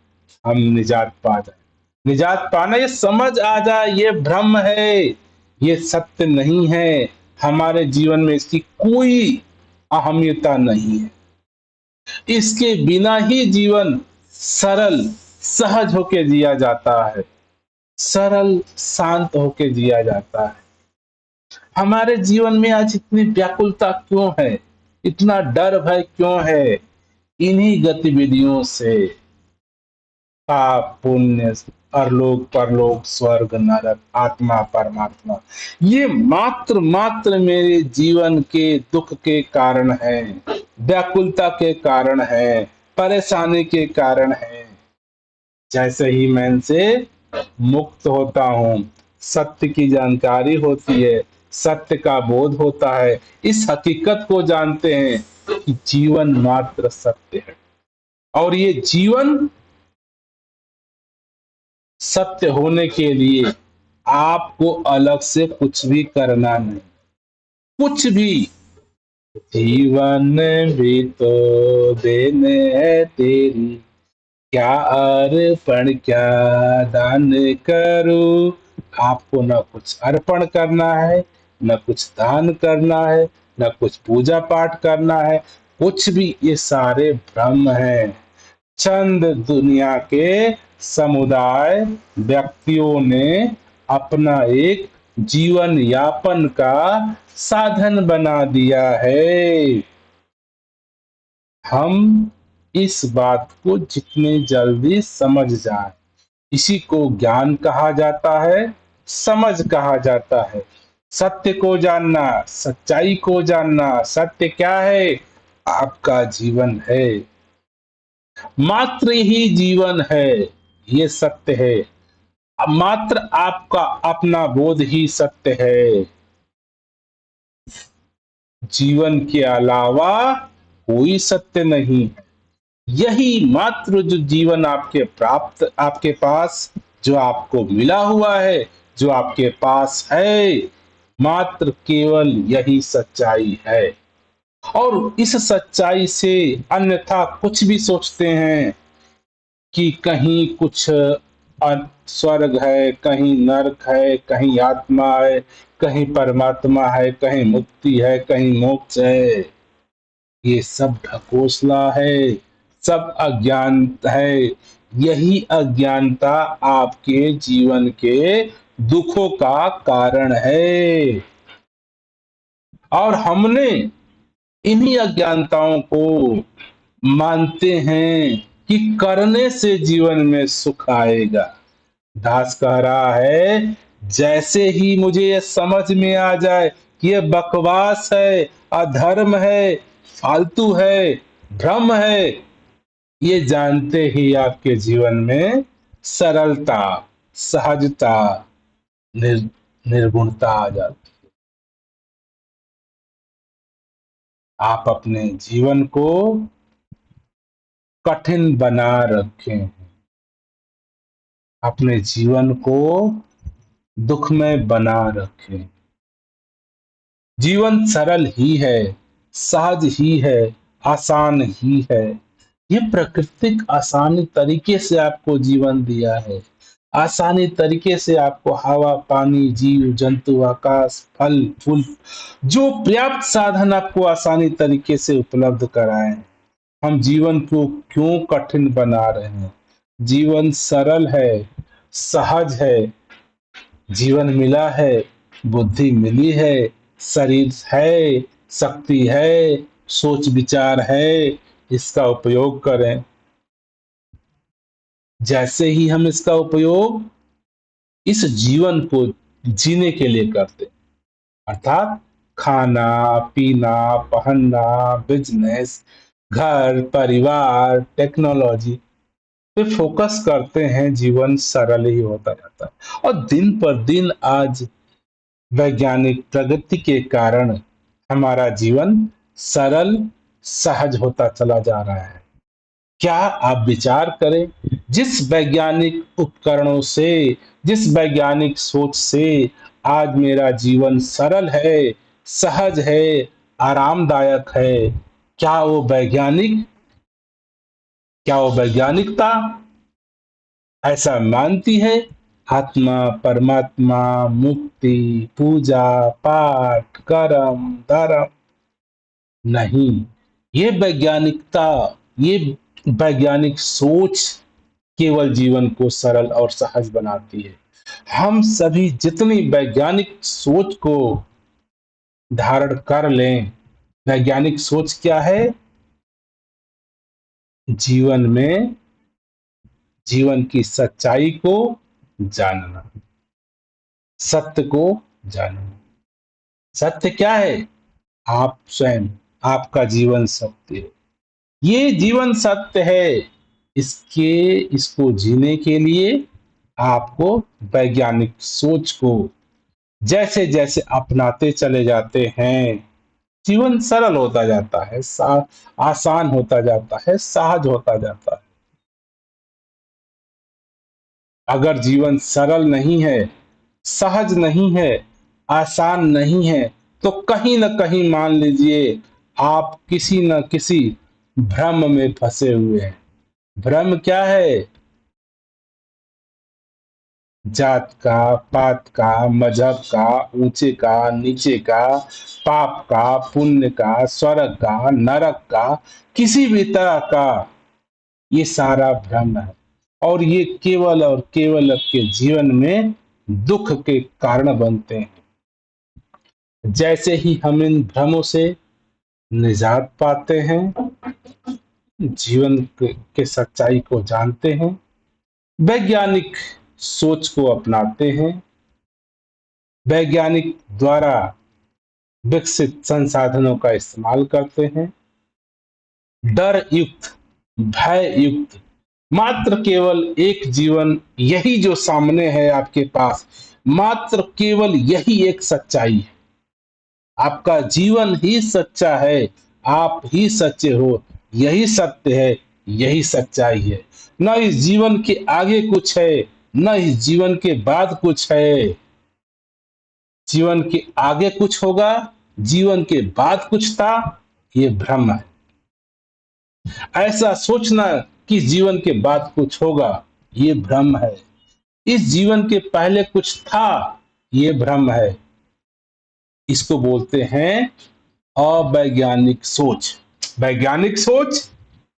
हम निजात पा जाए, निजात पाना ये समझ आ जाए ये भ्रम है, ये सत्य नहीं है, हमारे जीवन में इसकी कोई अहमियता नहीं है। इसके बिना ही जीवन सरल सहज होके जिया जाता है, सरल शांत होके जिया जाता है। हमारे जीवन में आज इतनी व्याकुलता क्यों है, इतना डर भय क्यों है? इन्हीं गतिविधियों से, पाप पुण्य, अरलोक परलोक, स्वर्ग नरक, आत्मा परमात्मा, ये मात्र मात्र मेरे जीवन के दुख के कारण है, व्याकुलता के कारण है, परेशानी के कारण है। जैसे ही मैं इनसे मुक्त होता हूं, सत्य की जानकारी होती है, सत्य का बोध होता है, इस हकीकत को जानते हैं कि जीवन मात्र सत्य है, और ये जीवन सत्य होने के लिए आपको अलग से कुछ भी करना नहीं, कुछ भी। जीवन भी तो देने है तेरी, क्या अर्पण क्या दान करूं। आपको न कुछ अर्पण करना है, न कुछ दान करना है, न कुछ पूजा पाठ करना है, कुछ भी। ये सारे भ्रम है। चंद दुनिया के समुदाय व्यक्तियों ने अपना एक जीवन यापन का साधन बना दिया है। हम इस बात को जितने जल्दी समझ जाए, इसी को ज्ञान कहा जाता है, समझ कहा जाता है। सत्य को जानना, सच्चाई को जानना। सत्य क्या है? आपका जीवन है, मात्र ही जीवन है, ये सत्य है। मात्र आपका अपना बोध ही सत्य है। जीवन के अलावा कोई सत्य नहीं है। यही मात्र जो जीवन आपके प्राप्त, आपके पास जो आपको मिला हुआ है, जो आपके पास है, मात्र केवल यही सच्चाई है। और इस सच्चाई से अन्यथा कुछ भी सोचते हैं कि कहीं कुछ स्वर्ग है, कहीं नरक है, कहीं आत्मा है, कहीं परमात्मा है, कहीं मुक्ति है, कहीं मोक्ष है, ये सब ढकोसला है, सब अज्ञान है। यही अज्ञानता आपके जीवन के दुखों का कारण है। और हमने इन्हीं अज्ञानताओं को मानते हैं कि करने से जीवन में सुख आएगा। दास कह रहा है, जैसे ही मुझे ये समझ में आ जाए कि ये बकवास है, अधर्म है, फालतू है, भ्रम है, ये जानते ही आपके जीवन में सरलता, सहजता, निर्गुणता आ जाती। आप अपने जीवन को कठिन बना रखे हैं, अपने जीवन को दुखमय बना रखे। जीवन सरल ही है, सहज ही है, आसान ही है। ये प्राकृतिक आसानी तरीके से आपको जीवन दिया है। आसानी तरीके से आपको हवा, पानी, जीव जंतु, आकाश, फल फूल, जो पर्याप्त साधन आपको आसानी तरीके से उपलब्ध कराए। हम जीवन को क्यों कठिन बना रहे हैं? जीवन सरल है, सहज है। जीवन मिला है, बुद्धि मिली है, शरीर है, शक्ति है, सोच विचार है, इसका उपयोग करें। जैसे ही हम इसका उपयोग इस जीवन को जीने के लिए करते, अर्थात खाना, पीना, पहनना, बिजनेस, घर परिवार, टेक्नोलॉजी पे फोकस करते हैं, जीवन सरल ही होता जाता है। और दिन पर दिन आज वैज्ञानिक प्रगति के कारण हमारा जीवन सरल, सहज होता चला जा रहा है। क्या आप विचार करें, जिस वैज्ञानिक उपकरणों से, जिस वैज्ञानिक सोच से आज मेरा जीवन सरल है, सहज है, आरामदायक है, क्या वो वैज्ञानिकता ऐसा मानती है? आत्मा, परमात्मा, मुक्ति, पूजा पाठ, कर्म धर्म? नहीं। ये वैज्ञानिकता, ये वैज्ञानिक सोच केवल जीवन को सरल और सहज बनाती है। हम सभी जितनी वैज्ञानिक सोच को धारण कर लें, वैज्ञानिक सोच क्या है? जीवन में जीवन की सच्चाई को जानना, सत्य को जानना। सत्य क्या है? आप स्वयं, आपका जीवन सत्य है। ये जीवन सत्य है। इसको जीने के लिए आपको वैज्ञानिक सोच को जैसे जैसे अपनाते चले जाते हैं, जीवन सरल होता जाता है, आसान होता जाता है, सहज होता जाता है। अगर जीवन सरल नहीं है, सहज नहीं है, आसान नहीं है, तो कहीं ना कहीं मान लीजिए आप किसी न किसी भ्रम में फंसे हुए हैं। भ्रम क्या है? जात का, पात का, मजहब का, ऊंचे का, नीचे का, पाप का, पुण्य का, स्वर्ग का, नरक का, किसी भी तरह का, ये सारा भ्रम है। और ये केवल और केवल आपके जीवन में दुख के कारण बनते हैं। जैसे ही हम इन भ्रमों से निजात पाते हैं, जीवन के सच्चाई को जानते हैं, वैज्ञानिक सोच को अपनाते हैं, वैज्ञानिक द्वारा विकसित संसाधनों का इस्तेमाल करते हैं, डर युक्त, भय युक्त, मात्र केवल एक जीवन, यही जो सामने है आपके पास, मात्र केवल यही एक सच्चाई है। आपका जीवन ही सच्चा है, आप ही सच्चे हो, यही सत्य है, यही सच्चाई है। न इस जीवन के आगे कुछ है, न इस जीवन के बाद कुछ है। जीवन के आगे कुछ होगा, जीवन के बाद कुछ था, ये भ्रम है। ऐसा सोचना कि जीवन के बाद कुछ होगा, ये भ्रम है। इस जीवन के पहले कुछ था, ये भ्रम है। इसको बोलते हैं अवैज्ञानिक सोच। वैज्ञानिक सोच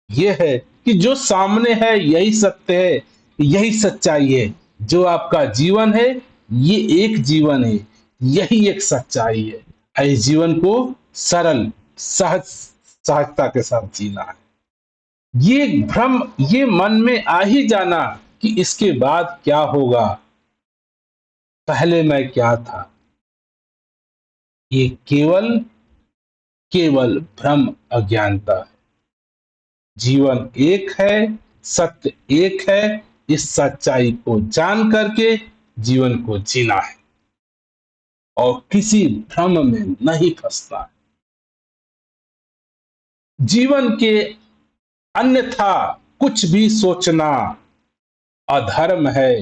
ये है कि जो सामने है यही सत्य है, यही सच्चाई है। जो आपका जीवन है, ये एक जीवन है, यही एक सच्चाई है। इस जीवन को सरल, सहजता के साथ जीना है। ये भ्रम, ये मन में आ ही जाना कि इसके बाद क्या होगा, पहले मैं क्या था, ये केवल केवल भ्रम, अज्ञानता है। जीवन एक है, सत्य एक है। इस सच्चाई को जान करके जीवन को जीना है और किसी भ्रम में नहीं फंसना है। जीवन के अन्यथा कुछ भी सोचना अधर्म है,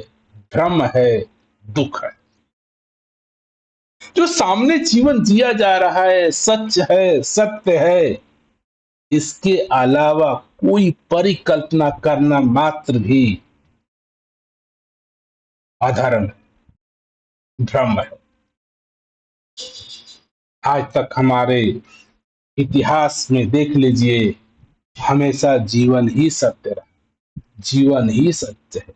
भ्रम है, दुख है। जो सामने जीवन जिया जा रहा है, सच है, सत्य है, इसके अलावा कोई परिकल्पना करना मात्र भी अधर्म है, भ्रम है। आज तक हमारे इतिहास में देख लीजिए, हमेशा जीवन ही सत्य रहा, जीवन ही सत्य है।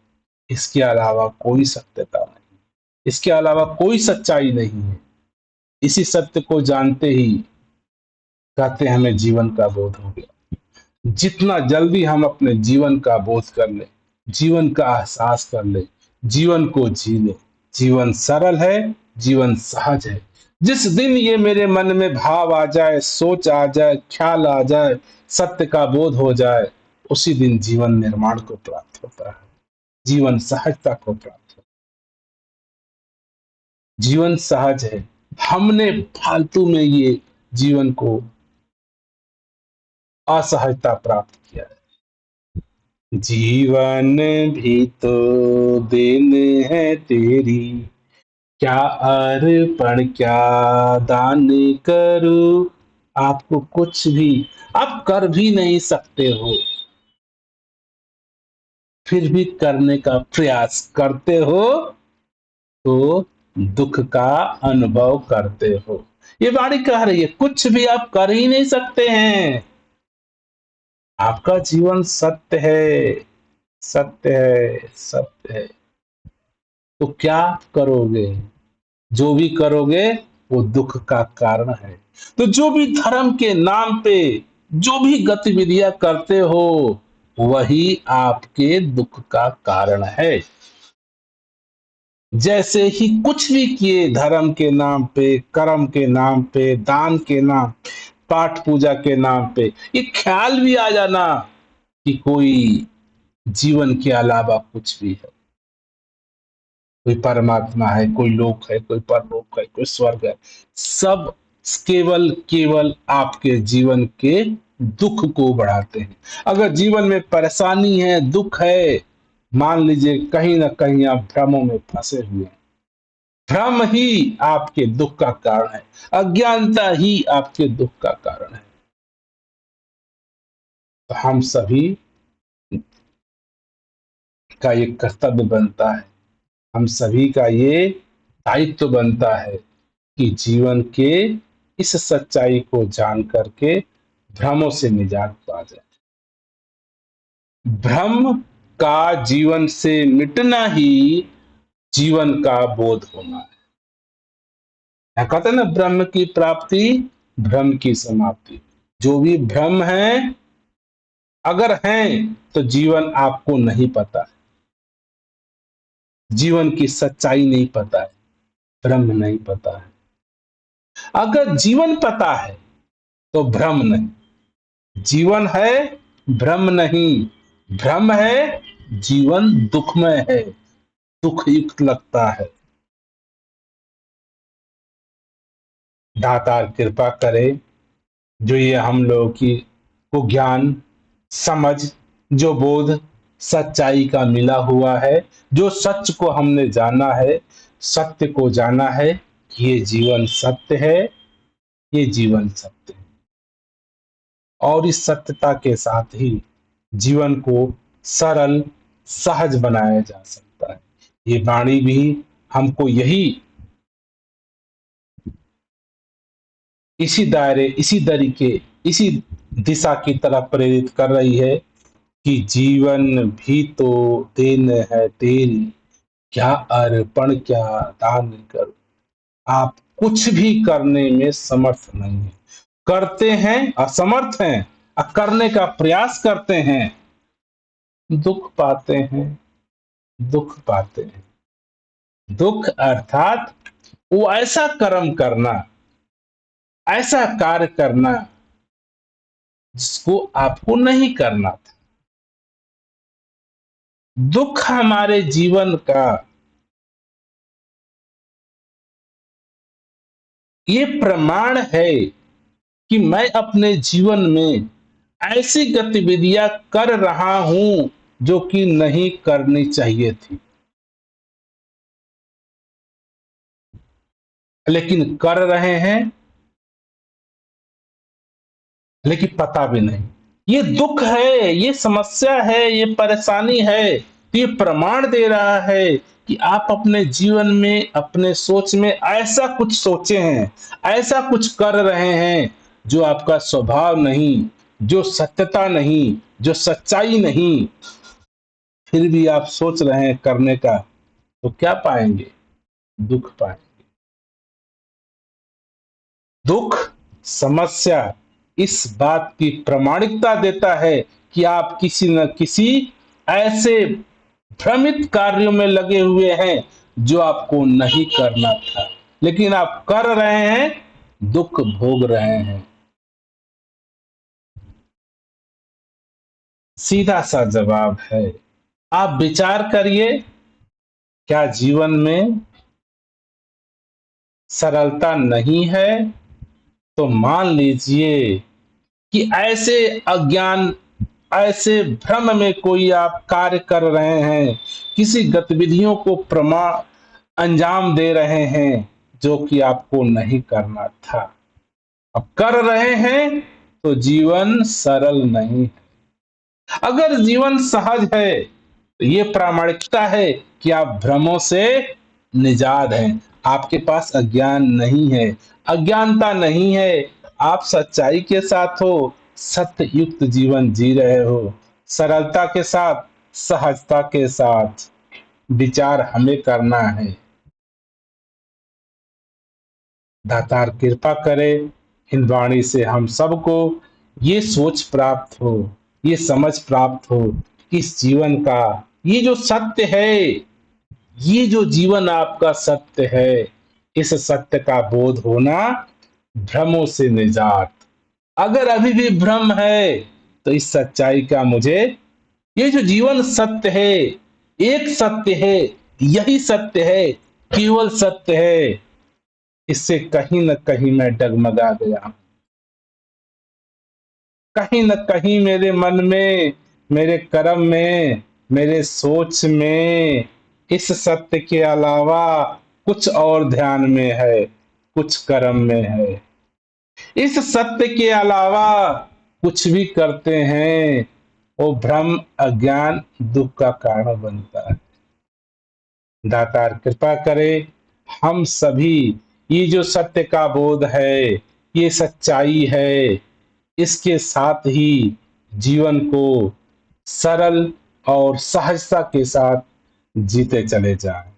इसके अलावा कोई सत्यता नहीं, इसके अलावा कोई सच्चाई नहीं है। इसी सत्य को जानते ही कहते हैं हमें जीवन का बोध हो गया। जितना जल्दी हम अपने जीवन का बोध कर ले, जीवन का एहसास कर ले, जीवन को जी ले, जीवन सरल है, जीवन सहज है। जिस दिन ये मेरे मन में भाव आ जाए, सोच आ जाए, ख्याल आ जाए, सत्य का बोध हो जाए, उसी दिन जीवन निर्माण को प्राप्त होता है, जीवन सहजता को प्राप्त होता है। जीवन सहज है। हमने फालतू में ये जीवन को असहजता प्राप्त किया है। जीवन भी तो देन है तेरी, क्या अर्पण क्या दान करूं। आपको कुछ भी, आप कर भी नहीं सकते हो, फिर भी करने का प्रयास करते हो तो दुख का अनुभव करते हो। ये वाणी कह रही है, कुछ भी आप कर ही नहीं सकते हैं। आपका जीवन सत्य है, सत्य है, सत्य है। तो क्या करोगे? जो भी करोगे वो दुख का कारण है। तो जो भी धर्म के नाम पे जो भी गतिविधियां करते हो, वही आपके दुख का कारण है। जैसे ही कुछ भी किए धर्म के नाम पे, कर्म के नाम पे, दान के नाम, पाठ पूजा के नाम पे, ये ख्याल भी आ जाना कि कोई जीवन के अलावा कुछ भी है, कोई परमात्मा है, कोई लोक है, कोई परलोक है, कोई स्वर्ग है, सब केवल केवल आपके जीवन के दुख को बढ़ाते हैं। अगर जीवन में परेशानी है, दुख है, मान लीजिए कहीं ना कहीं आप भ्रमों में फंसे हुए हैं। भ्रम ही आपके दुख का कारण है, अज्ञानता ही आपके दुख का कारण है। तो हम सभी का ये कर्तव्य बनता है, हम सभी का ये दायित्व बनता है कि जीवन के इस सच्चाई को जान करके भ्रमों से निजात पा जाए। भ्रम का जीवन से मिटना ही जीवन का बोध होना है। क्या कहते हैं ना, ब्रह्म की प्राप्ति, भ्रम की समाप्ति। जो भी भ्रम है, अगर हैं तो जीवन आपको नहीं पता है, जीवन की सच्चाई नहीं पता है, ब्रह्म नहीं पता है। अगर जीवन पता है तो भ्रम नहीं, जीवन है भ्रम नहीं, भ्रम है जीवन दुखमय है, दुख युक्त लगता है। दातार कृपा करे, जो ये हम लोगों की को ज्ञान, समझ, जो बोध सच्चाई का मिला हुआ है, जो सच को हमने जाना है, सत्य को जाना है कि ये जीवन सत्य है, ये जीवन सत्य है। और इस सत्यता के साथ ही जीवन को सरल, सहज बनाया जा सकता है। ये वाणी भी हमको यही, इसी दायरे, इसी तरीके, इसी दिशा की तरफ प्रेरित कर रही है कि जीवन भी तो देन है तेरी, क्या अर्पण क्या दान करूं। आप कुछ भी करने में समर्थ नहीं है, करते हैं असमर्थ हैं, और करने का प्रयास करते हैं, दुख पाते हैं, दुख पाते हैं। दुख अर्थात वो ऐसा कर्म करना, ऐसा कार्य करना जिसको आपको नहीं करना था। दुख हमारे जीवन का ये प्रमाण है कि मैं अपने जीवन में ऐसी गतिविधियां कर रहा हूं जो कि नहीं करनी चाहिए थी, लेकिन कर रहे हैं, लेकिन पता भी नहीं। ये दुख है, ये समस्या है, ये परेशानी है, तो ये प्रमाण दे रहा है कि आप अपने जीवन में, अपने सोच में ऐसा कुछ सोचे हैं, ऐसा कुछ कर रहे हैं जो आपका स्वभाव नहीं, जो सत्यता नहीं, जो सच्चाई नहीं। फिर भी आप सोच रहे हैं करने का, तो क्या पाएंगे? दुख पाएंगे। दुख, समस्या इस बात की प्रामाणिकता देता है कि आप किसी न किसी ऐसे भ्रमित कार्यों में लगे हुए हैं जो आपको नहीं करना था, लेकिन आप कर रहे हैं, दुख भोग रहे हैं। सीधा सा जवाब है, आप विचार करिए, क्या जीवन में सरलता नहीं है? तो मान लीजिए कि ऐसे अज्ञान, ऐसे भ्रम में कोई आप कार्य कर रहे हैं, किसी गतिविधियों को प्रमाण अंजाम दे रहे हैं जो कि आपको नहीं करना था, अब कर रहे हैं, तो जीवन सरल नहीं। अगर जीवन सहज है तो ये प्रामाणिकता है कि आप भ्रमों से निजात हैं, आपके पास अज्ञान नहीं है, अज्ञानता नहीं है, आप सच्चाई के साथ हो, सत्य युक्त जीवन जी रहे हो, सरलता के साथ, सहजता के साथ। विचार हमें करना है। दातार कृपा करे इन वाणी से हम सबको ये सोच प्राप्त हो ये समझ प्राप्त हो कि इस जीवन का ये जो सत्य है, ये जो जीवन आपका सत्य है, इस सत्य का बोध होना, भ्रमों से निजात। अगर अभी भी भ्रम है तो इस सच्चाई का मुझे, ये जो जीवन सत्य है, एक सत्य है, यही सत्य है, केवल सत्य है, इससे कहीं न कहीं मैं डगमगा गया। कहीं न कहीं मेरे मन में, मेरे कर्म में, मेरे सोच में इस सत्य के अलावा कुछ और ध्यान में है, कुछ कर्म में है। इस सत्य के अलावा कुछ भी करते हैं, वो भ्रम, अज्ञान, दुख का कारण बनता है। दातार कृपा करे हम सभी, ये जो सत्य का बोध है, ये सच्चाई है, इसके साथ ही जीवन को सरल और सहजता के साथ जीते चले जाएं।